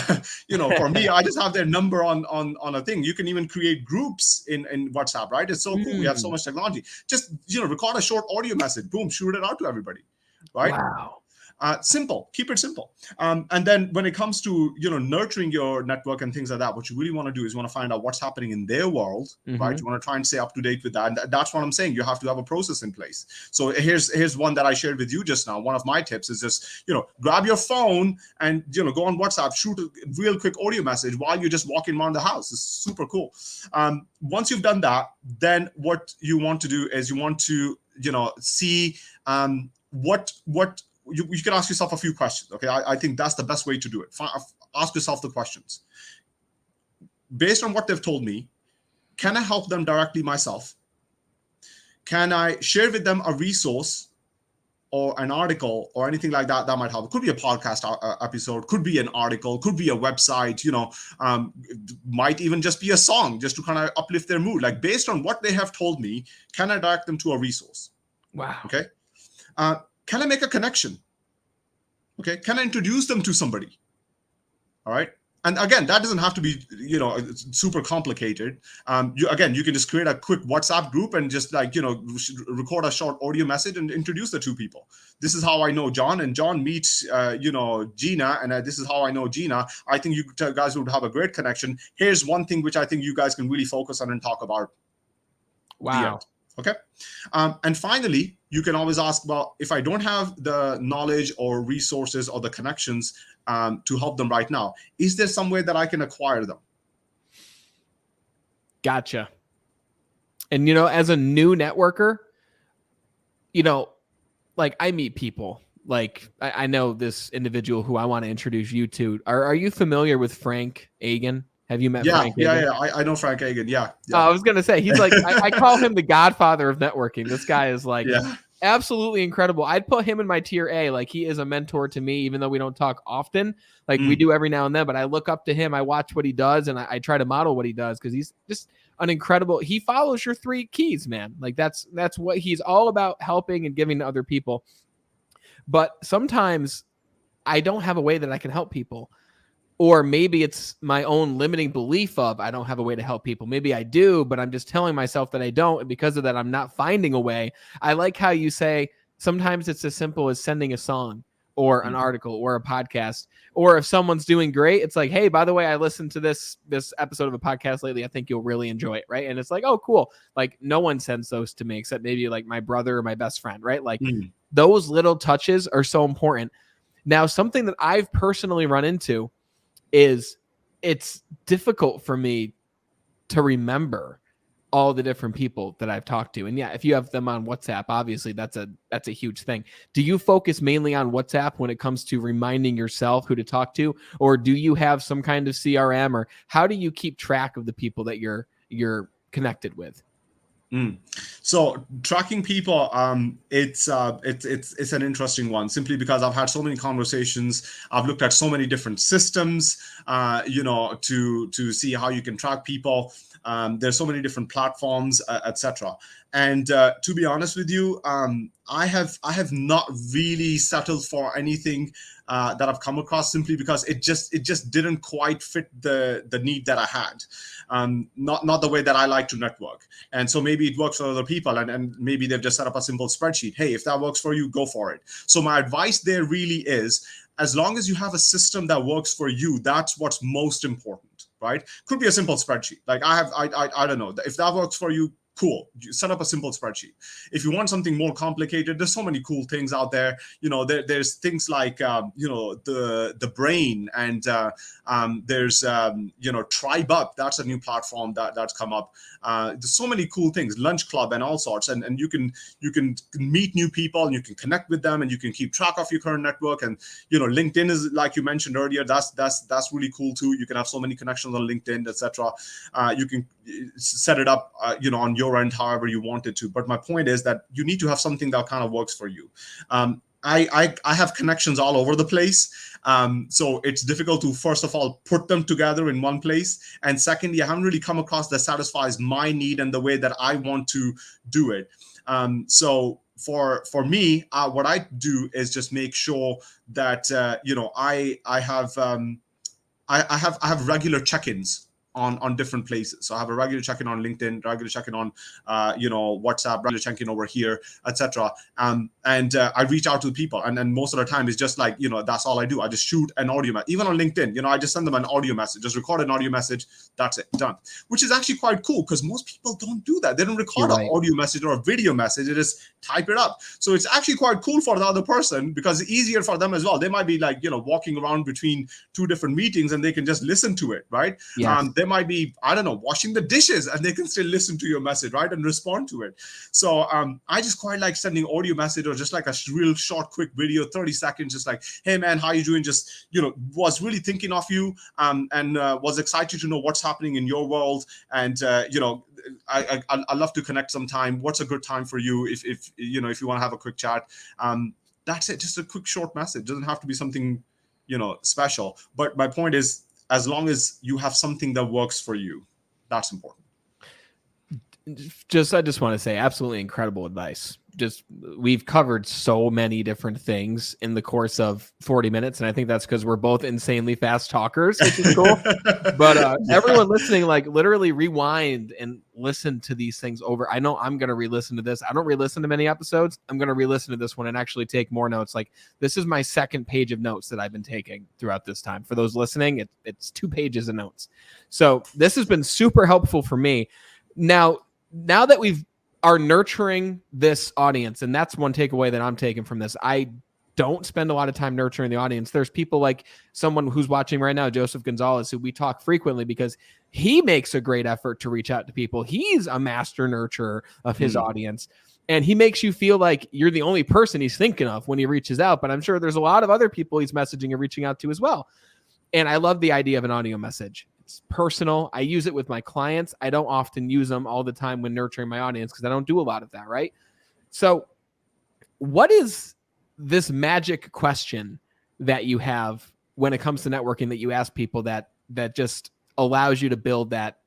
for me, I just have their number on a thing. You can even create groups in WhatsApp, right? It's so cool. We have so much technology. Just record a short audio message. Boom, shoot it out to everybody. Right. Wow. Simple. Keep it simple. And then when it comes to nurturing your network and things like that, what you really want to do is you want to find out what's happening in their world, right? You want to try and stay up to date with that. And that's what I'm saying. You have to have a process in place. So here's one that I shared with you just now. One of my tips is just grab your phone and go on WhatsApp, shoot a real quick audio message while you're just walking around the house. It's super cool. Once you've done that, then what you want to do is you want to see what you can ask yourself a few questions. Okay, I think that's the best way to do it. Ask yourself the questions. Based on what they've told me, can I help them directly myself? Can I share with them a resource or an article or anything like that that might help? It could be a podcast episode, could be an article, could be a website, might even just be a song just to kind of uplift their mood. Like, based on what they have told me, can I direct them to a resource? Wow. Okay. Can I make a connection? Okay. Can I introduce them to somebody? All right. And again, that doesn't have to be, super complicated. You can just create a quick WhatsApp group and just record a short audio message and introduce the two people. This is how I know John, and John meets, Gina, and this is how I know Gina. I think you guys would have a great connection. Here's one thing which I think you guys can really focus on and talk about. Wow. Okay. And finally, you can always ask, well, if I don't have the knowledge or resources or the connections to help them right now, is there some way that I can acquire them? Gotcha. And, as a new networker, like, I meet people. Like, I know this individual who I want to introduce you to. Are you familiar with Frank Agan? Have you met Frank Agan? Yeah. I know Frank Agan. Yeah. I was going to say, he's like, I call him the godfather of networking. This guy is like absolutely incredible. I'd put him in my tier A. Like, he is a mentor to me, even though we don't talk often. Like, we do every now and then, but I look up to him. I watch what he does, and I try to model what he does, because he's just an incredible, he follows your 3 keys, man. Like, that's what he's all about, helping and giving to other people. But sometimes I don't have a way that I can help people. Or maybe it's my own limiting belief of I don't have a way to help people. Maybe I do, but I'm just telling myself that I don't. And because of that, I'm not finding a way. I like how you say sometimes it's as simple as sending a song or an article or a podcast. Or if someone's doing great, it's like, hey, by the way, I listened to this episode of a podcast lately. I think you'll really enjoy it. Right. And it's like, oh, cool. Like no one sends those to me except maybe like my brother or my best friend. Right. Like those little touches are so important. Now, something that I've personally run into is it's difficult for me to remember all the different people that I've talked to. And yeah, if you have them on WhatsApp, obviously that's a huge thing. Do you focus mainly on WhatsApp when it comes to reminding yourself who to talk to, or do you have some kind of CRM, or how do you keep track of the people that you're connected with? So tracking people, it's an interesting one, simply because I've had so many conversations. I've looked at so many different systems, to see how you can track people. There's so many different platforms, etc. And to be honest with you, I have not really settled for anything that I've come across, simply because it just didn't quite fit the need that I had. Not the way that I like to network. And so maybe it works for other people, and maybe they've just set up a simple spreadsheet. Hey, if that works for you, go for it. So my advice there really is, as long as you have a system that works for you, that's what's most important, right? Could be a simple spreadsheet. Like I don't know. If that works for you, cool. You set up a simple spreadsheet. If you want something more complicated, there's so many cool things out there. There's things like the brain, and there's Tribe Up. That's a new platform that's come up. There's so many cool things, Lunch Club and all sorts, and you can meet new people, and you can connect with them, and you can keep track of your current network. And LinkedIn is, like you mentioned earlier, that's really cool too. You can have so many connections on LinkedIn, etc. You can set it up on your end however you want it to. But my point is that you need to have something that kind of works for you. I have connections all over the place. So it's difficult to, first of all, put them together in one place. And secondly, I haven't really come across that satisfies my need and the way that I want to do it. So for me, what I do is just make sure that, I have regular check-ins on different places. So I have a regular check-in on LinkedIn, regular check-in on WhatsApp, regular check-in over here, etc. And I reach out to people, and then most of the time it's just like, that's all I do. I just shoot an audio message. Even on LinkedIn, I just send them an audio message, just record an audio message. That's it, done. Which is actually quite cool, because most people don't do that. They don't record an audio message or a video message. They just type it up. So it's actually quite cool for the other person, because it's easier for them as well. They might be like, walking around between two different meetings, and they can just listen to it, right? Yes. They might be, I don't know, washing the dishes, and they can still listen to your message, right, and respond to it. So I just quite like sending audio message, or just like a real short, quick video, 30 seconds, just like, hey man, how you doing? Just, was really thinking of you, and was excited to know what's happening in your world. And I love to connect sometime. What's a good time for you if you want to have a quick chat? That's it. Just a quick short message. Doesn't have to be something special. But my point is, as long as you have something that works for you, that's important. I just want to say, absolutely incredible advice. We've covered so many different things in the course of 40 minutes. And I think that's because we're both insanely fast talkers, which is cool. But everyone listening, like, literally rewind and listen to these things over. I know I'm going to re-listen to this. I don't re-listen to many episodes. I'm going to re-listen to this one and actually take more notes. Like, this is my second page of notes that I've been taking throughout this time. For those listening, it's 2 pages of notes. So this has been super helpful for me. Now that we are nurturing this audience, and that's one takeaway that I'm taking from this. I don't spend a lot of time nurturing the audience. There's people like someone who's watching right now, Joseph Gonzalez, who we talk frequently because he makes a great effort to reach out to people. He's a master nurturer of his audience, and he makes you feel like you're the only person he's thinking of when he reaches out. But I'm sure there's a lot of other people he's messaging and reaching out to as well. And I love the idea of an audio message. It's personal. I use it with my clients. I don't often use them all the time when nurturing my audience because I don't do a lot of that, right? So what is this magic question that you have when it comes to networking that you ask people that just allows you to build that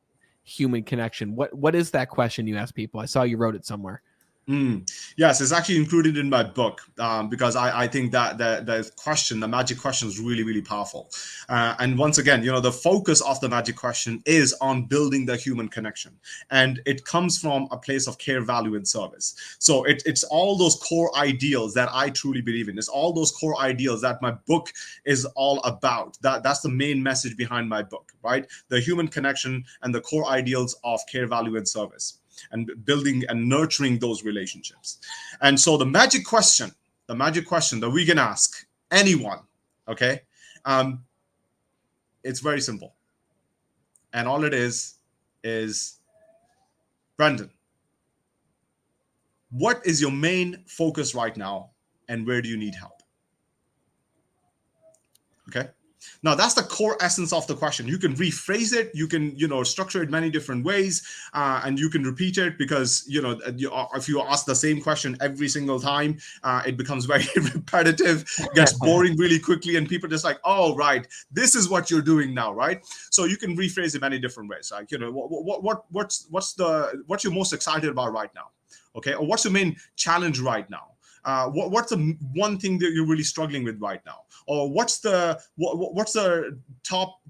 human connection? What is that question you ask people? I saw you wrote it somewhere. Yes, it's actually included in my book because I think that the magic question is really, really powerful. And once again, the focus of the magic question is on building the human connection. And it comes from a place of care, value, and service. So it's all those core ideals that I truly believe in. It's all those core ideals that my book is all about. That's the main message behind my book, right? The human connection and the core ideals of care, value, and service, and building and nurturing those relationships. And so the magic question that we can ask anyone, okay, it's very simple. And all it is, Brandon, what is your main focus right now and where do you need help? Okay. Now that's the core essence of the question. You can rephrase it, you can structure it many different ways, and you can repeat it because if you ask the same question every single time, it becomes very repetitive, gets boring really quickly, and people just like, oh right, this is what you're doing now, right? So you can rephrase it many different ways. Like what's you're most excited about right now, okay? Or what's your main challenge right now? What's the one thing that you're really struggling with right now, or what's the top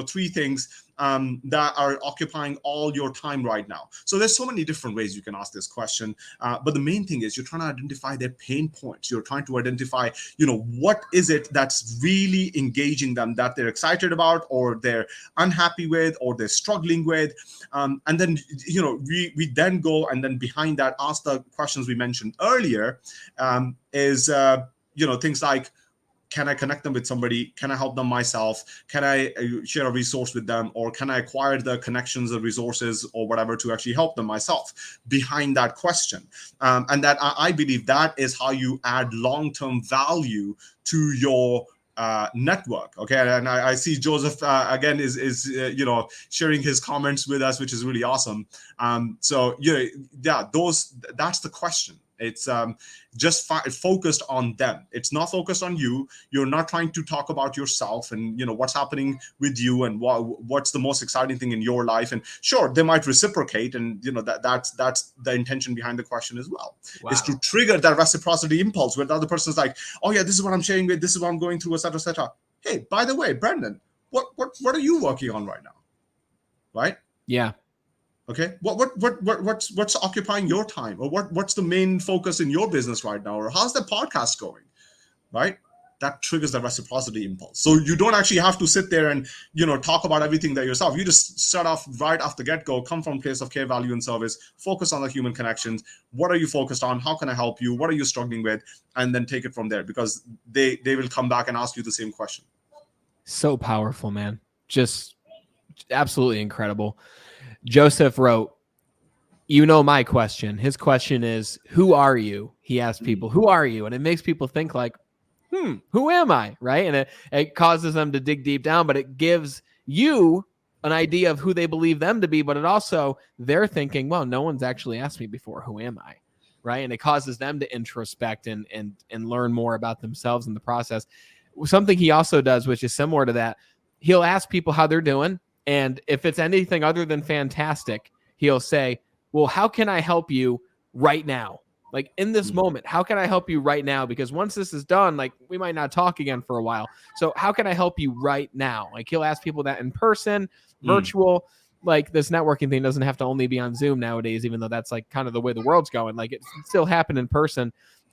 three things that are occupying all your time right now? So there's so many different ways you can ask this question, but the main thing is you're trying to identify their pain points. You're trying to identify what is it that's really engaging them, that they're excited about, or they're unhappy with, or they're struggling with, and then we then go and then behind that ask the questions we mentioned earlier, is things like, can I connect them with somebody? Can I help them myself? Can I share a resource with them? Or can I acquire the connections, the resources, or whatever to actually help them myself? Behind that question. And that I believe that is how you add long-term value to your network. Okay. And I see Joseph again is sharing his comments with us, which is really awesome. So that's the question. It's just focused on them. It's not focused on you. You're not trying to talk about yourself and what's happening with you and what's the most exciting thing in your life. And sure, they might reciprocate, and that's the intention behind the question as well. Wow. Is to trigger that reciprocity impulse where the other person's like, oh yeah, this is what I'm sharing with, this is what I'm going through, etc., etc. Hey, by the way, Brendan, what are you working on right now? Right? Yeah. Okay, what's occupying your time, or what's the main focus in your business right now, or how's the podcast going, right? That triggers the reciprocity impulse. So you don't actually have to sit there and talk about everything that yourself. You just start off right off the get-go, come from a place of care, value, and service, focus on the human connections. What are you focused on? How can I help you? What are you struggling with? And then take it from there, because they will come back and ask you the same question. So powerful, man. Just absolutely incredible. Joseph wrote, my question. His question is, who are you? He asked people, who are you? And it makes people think like, who am I? Right. And it causes them to dig deep down, but it gives you an idea of who they believe them to be. But it also, they're thinking, well, no one's actually asked me before, who am I? Right. And it causes them to introspect and learn more about themselves in the process. Something he also does, which is similar to that, he'll ask people how they're doing. And if it's anything other than fantastic, he'll say, well, how can I help you right now? Like in this moment, how can I help you right now? Because once this is done, like we might not talk again for a while. So how can I help you right now? Like he'll ask people that in person, virtual, like this networking thing doesn't have to only be on Zoom nowadays, even though that's like kind of the way the world's going. Like it still happen in person.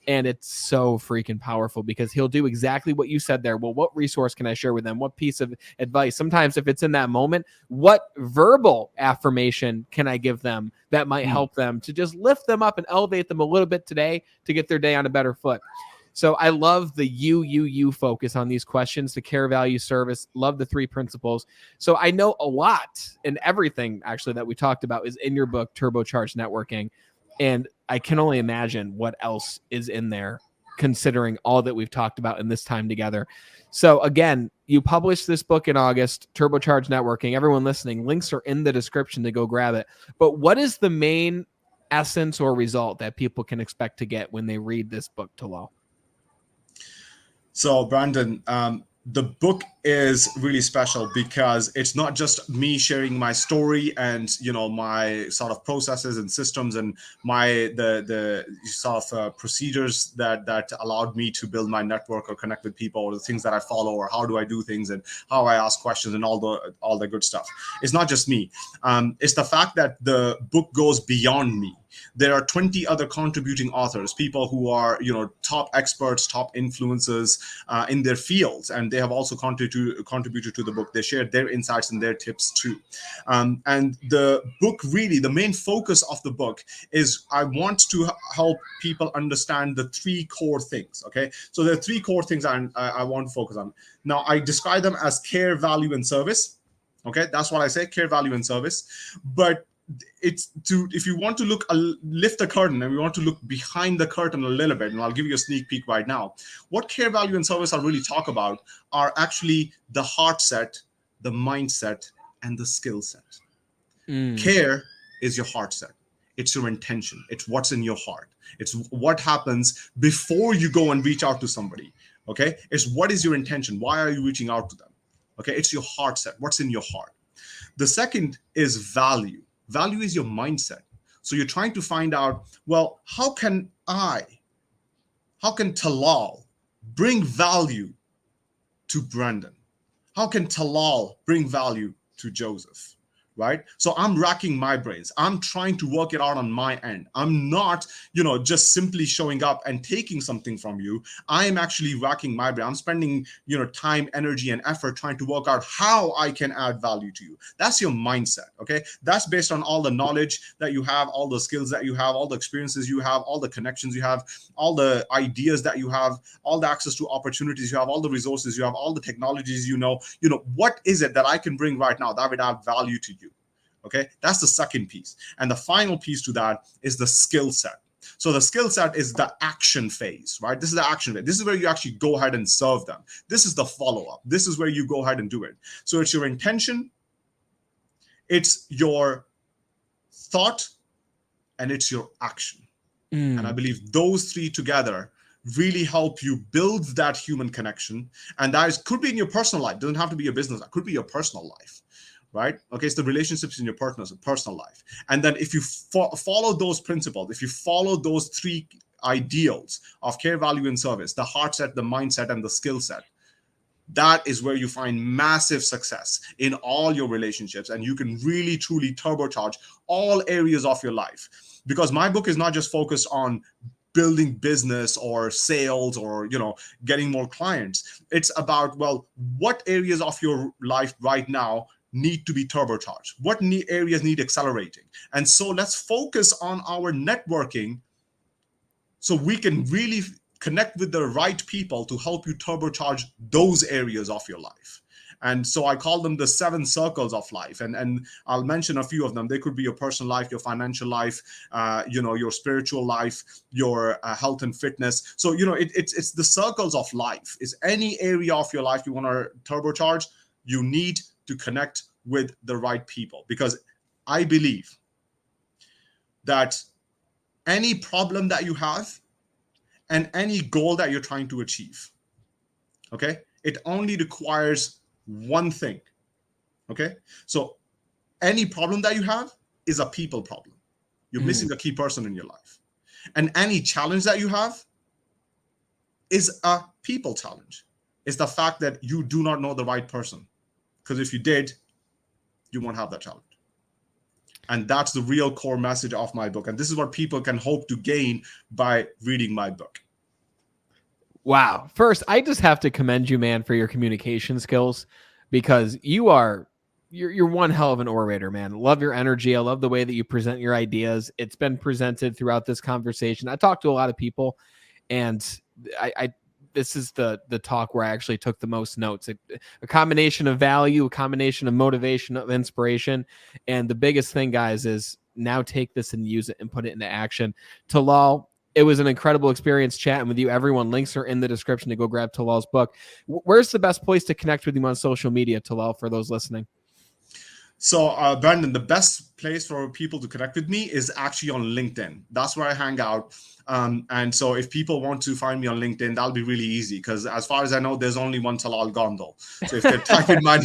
And it's so freaking powerful because he'll do exactly what you said there. Well, what resource can I share with them? What piece of advice? Sometimes if it's in that moment, what verbal affirmation can I give them that might help them to just lift them up and elevate them a little bit today to get their day on a better foot? So I love the you focus on these questions, the care, value, service. Love the 3 principles. So I know a lot, and everything actually that we talked about is in your book, Turbocharged Networking. And I can only imagine what else is in there, considering all that we've talked about in this time together. So again, you published this book in August, Turbocharged Networking. Everyone listening, links are in the description to go grab it. But what is the main essence or result that people can expect to get when they read this book, Tallal? So Brandon, The book is really special because it's not just me sharing my story and my sort of processes and systems and the sort of procedures that allowed me to build my network or connect with people, or the things that I follow, or how do I do things and how I ask questions and all the good stuff. It's not just me. It's the fact that the book goes beyond me. There are 20 other contributing authors, people who are top experts, top influencers in their fields, and they have also contributed to the book. They shared their insights and their tips too. And the book, really, the main focus of the book is I want to help people understand the three core things. Okay, so there are three core things I want to focus on. Now, I describe them as care, value, and service. Okay, that's what I say: care, value, and service. But if you want to lift the curtain, and we want to look behind the curtain a little bit, and I'll give you a sneak peek right now. What care, value, and service I really talk about are actually the heart set, the mindset, and the skill set. Care is your heart set. It's your intention. It's what's in your heart. It's what happens before you go and reach out to somebody. Okay, it's what is your intention? Why are you reaching out to them? Okay, it's your heart set. What's in your heart? The second is value. Value is your mindset. So you're trying to find out, well, how can Tallal bring value to Brandon? How can Tallal bring value to Joseph? Right? So I'm racking my brains. I'm trying to work it out on my end. I'm not, just simply showing up and taking something from you. I am actually racking my brain. I'm spending, time, energy, and effort trying to work out how I can add value to you. That's your mindset. Okay. That's based on all the knowledge that you have, all the skills that you have, all the experiences you have, all the connections you have, all the ideas that you have, all the access to opportunities you have, all the resources you have, all the technologies what is it that I can bring right now that would add value to you? Okay, that's the second piece. And the final piece to that is the skill set. So the skill set is the action phase, right? This is the action phase. This is where you actually go ahead and serve them. This is the follow-up. This is where you go ahead and do it. So it's your intention, it's your thought, and it's your action. And I believe those three together really help you build that human connection. And could be in your personal life. It doesn't have to be your business. It could be your personal life. Right? Okay, it's the relationships in your personal life. And then if you follow those principles, if you follow those three ideals of care, value, and service, the heart set, the mindset, and the skill set, that is where you find massive success in all your relationships. And you can really, truly turbocharge all areas of your life. Because my book is not just focused on building business or sales or getting more clients. It's about, well, what areas of your life right now need to be turbocharged? What areas need accelerating? And so let's focus on our networking so we can really connect with the right people to help you turbocharge those areas of your life. And so I call them the 7 circles of life. And I'll mention a few of them. They could be your personal life, your financial life, your spiritual life, your health and fitness. So, it's the circles of life. Is any area of your life you want to turbocharge, you need to connect with the right people. Because I believe that any problem that you have and any goal that you're trying to achieve, okay, it only requires one thing. Okay, so any problem that you have is a people problem. You're missing a key person in your life. And any challenge that you have is a people challenge. It's the fact that you do not know the right person. Because if you did, you won't have that challenge. And that's the real core message of my book. And this is what people can hope to gain by reading my book. Wow. First, I just have to commend you, man, for your communication skills, because you're one hell of an orator, man. Love your energy. I love the way that you present your ideas. It's been presented throughout this conversation. I talked to a lot of people, and this is the talk where I actually took the most notes. A combination of value, a combination of motivation, of inspiration. And the biggest thing, guys, is now take this and use it and put it into action. Tallal, it was an incredible experience chatting with you. Everyone, links are in the description to go grab Tallal's book. Where's the best place to connect with you on social media, Tallal, for those listening? So, Brandon, the best place for people to connect with me is actually on LinkedIn. That's where I hang out. And so if people want to find me on LinkedIn, that'll be really easy, because as far as I know, there's only one Tallal Gondal. So if they type in my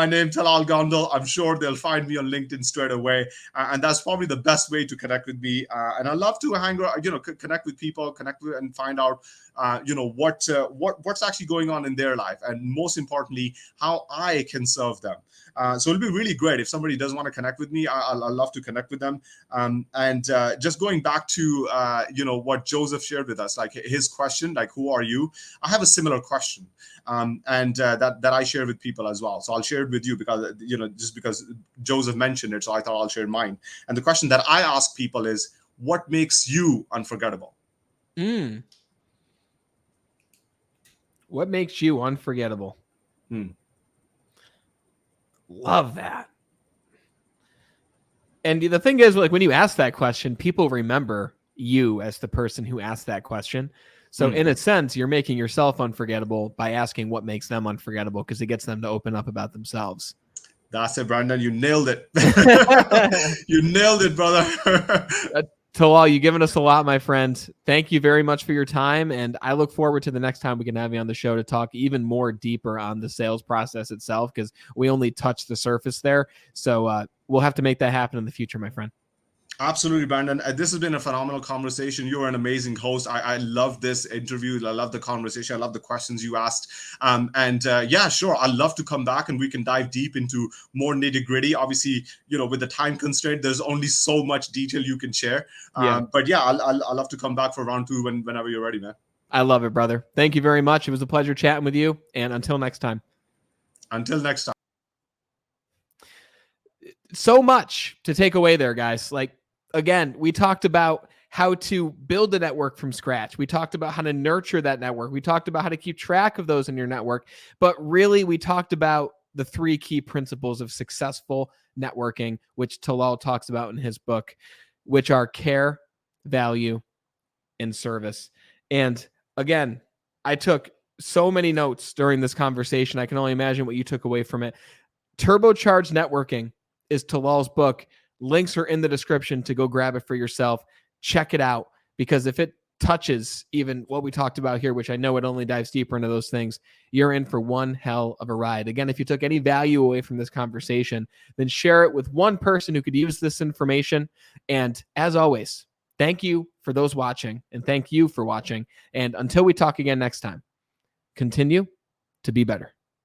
name, Tallal Gondal, I'm sure they'll find me on LinkedIn straight away. And that's probably the best way to connect with me. And I love to hang around, connect with people, connect with and find out, what's actually going on in their life, and most importantly, how I can serve them. So it'll be really great if somebody does want to connect with me. I'll love to connect with them. And just going back to what Joseph shared with us, like his question, like who are you? I have a similar question, and that I share with people as well. So I'll share it with you because just because Joseph mentioned it, so I thought I'll share mine. And the question that I ask people is, what makes you unforgettable? What makes you unforgettable? Love that. And the thing is, like, when you ask that question, people remember you as the person who asked that question. So in a sense, you're making yourself unforgettable by asking what makes them unforgettable, because it gets them to open up about themselves. That's it, Brandon. You nailed it. You nailed it, brother. Tallal, you've given us a lot, my friend. Thank you very much for your time. And I look forward to the next time we can have you on the show to talk even more deeper on the sales process itself, because we only touched the surface there. So we'll have to make that happen in the future, my friend. Absolutely, Brandon. This has been a phenomenal conversation. You're an amazing host. I love this interview. I love the conversation. I love the questions you asked. Yeah, sure. I'd love to come back and we can dive deep into more nitty gritty. Obviously, with the time constraint, there's only so much detail you can share. But yeah, I'll love to come back for round two whenever you're ready, man. I love it, brother. Thank you very much. It was a pleasure chatting with you. And until next time. Until next time. So much to take away there, guys. Like, again, we talked about how to build a network from scratch. We talked about how to nurture that network. We talked about how to keep track of those in your network. But really, we talked about the 3 key principles of successful networking, which Tallal talks about in his book, which are care, value, and service. And again, I took so many notes during this conversation. I can only imagine what you took away from it. Turbocharged Networking is Tallal's book. Links are in the description to go grab it for yourself. Check it out, because if it touches even what we talked about here, which I know it only dives deeper into those things, you're in for one hell of a ride. Again, if you took any value away from this conversation, then share it with one person who could use this information. And as always, thank you for those watching, and thank you for watching. And until we talk again next time, continue to be better.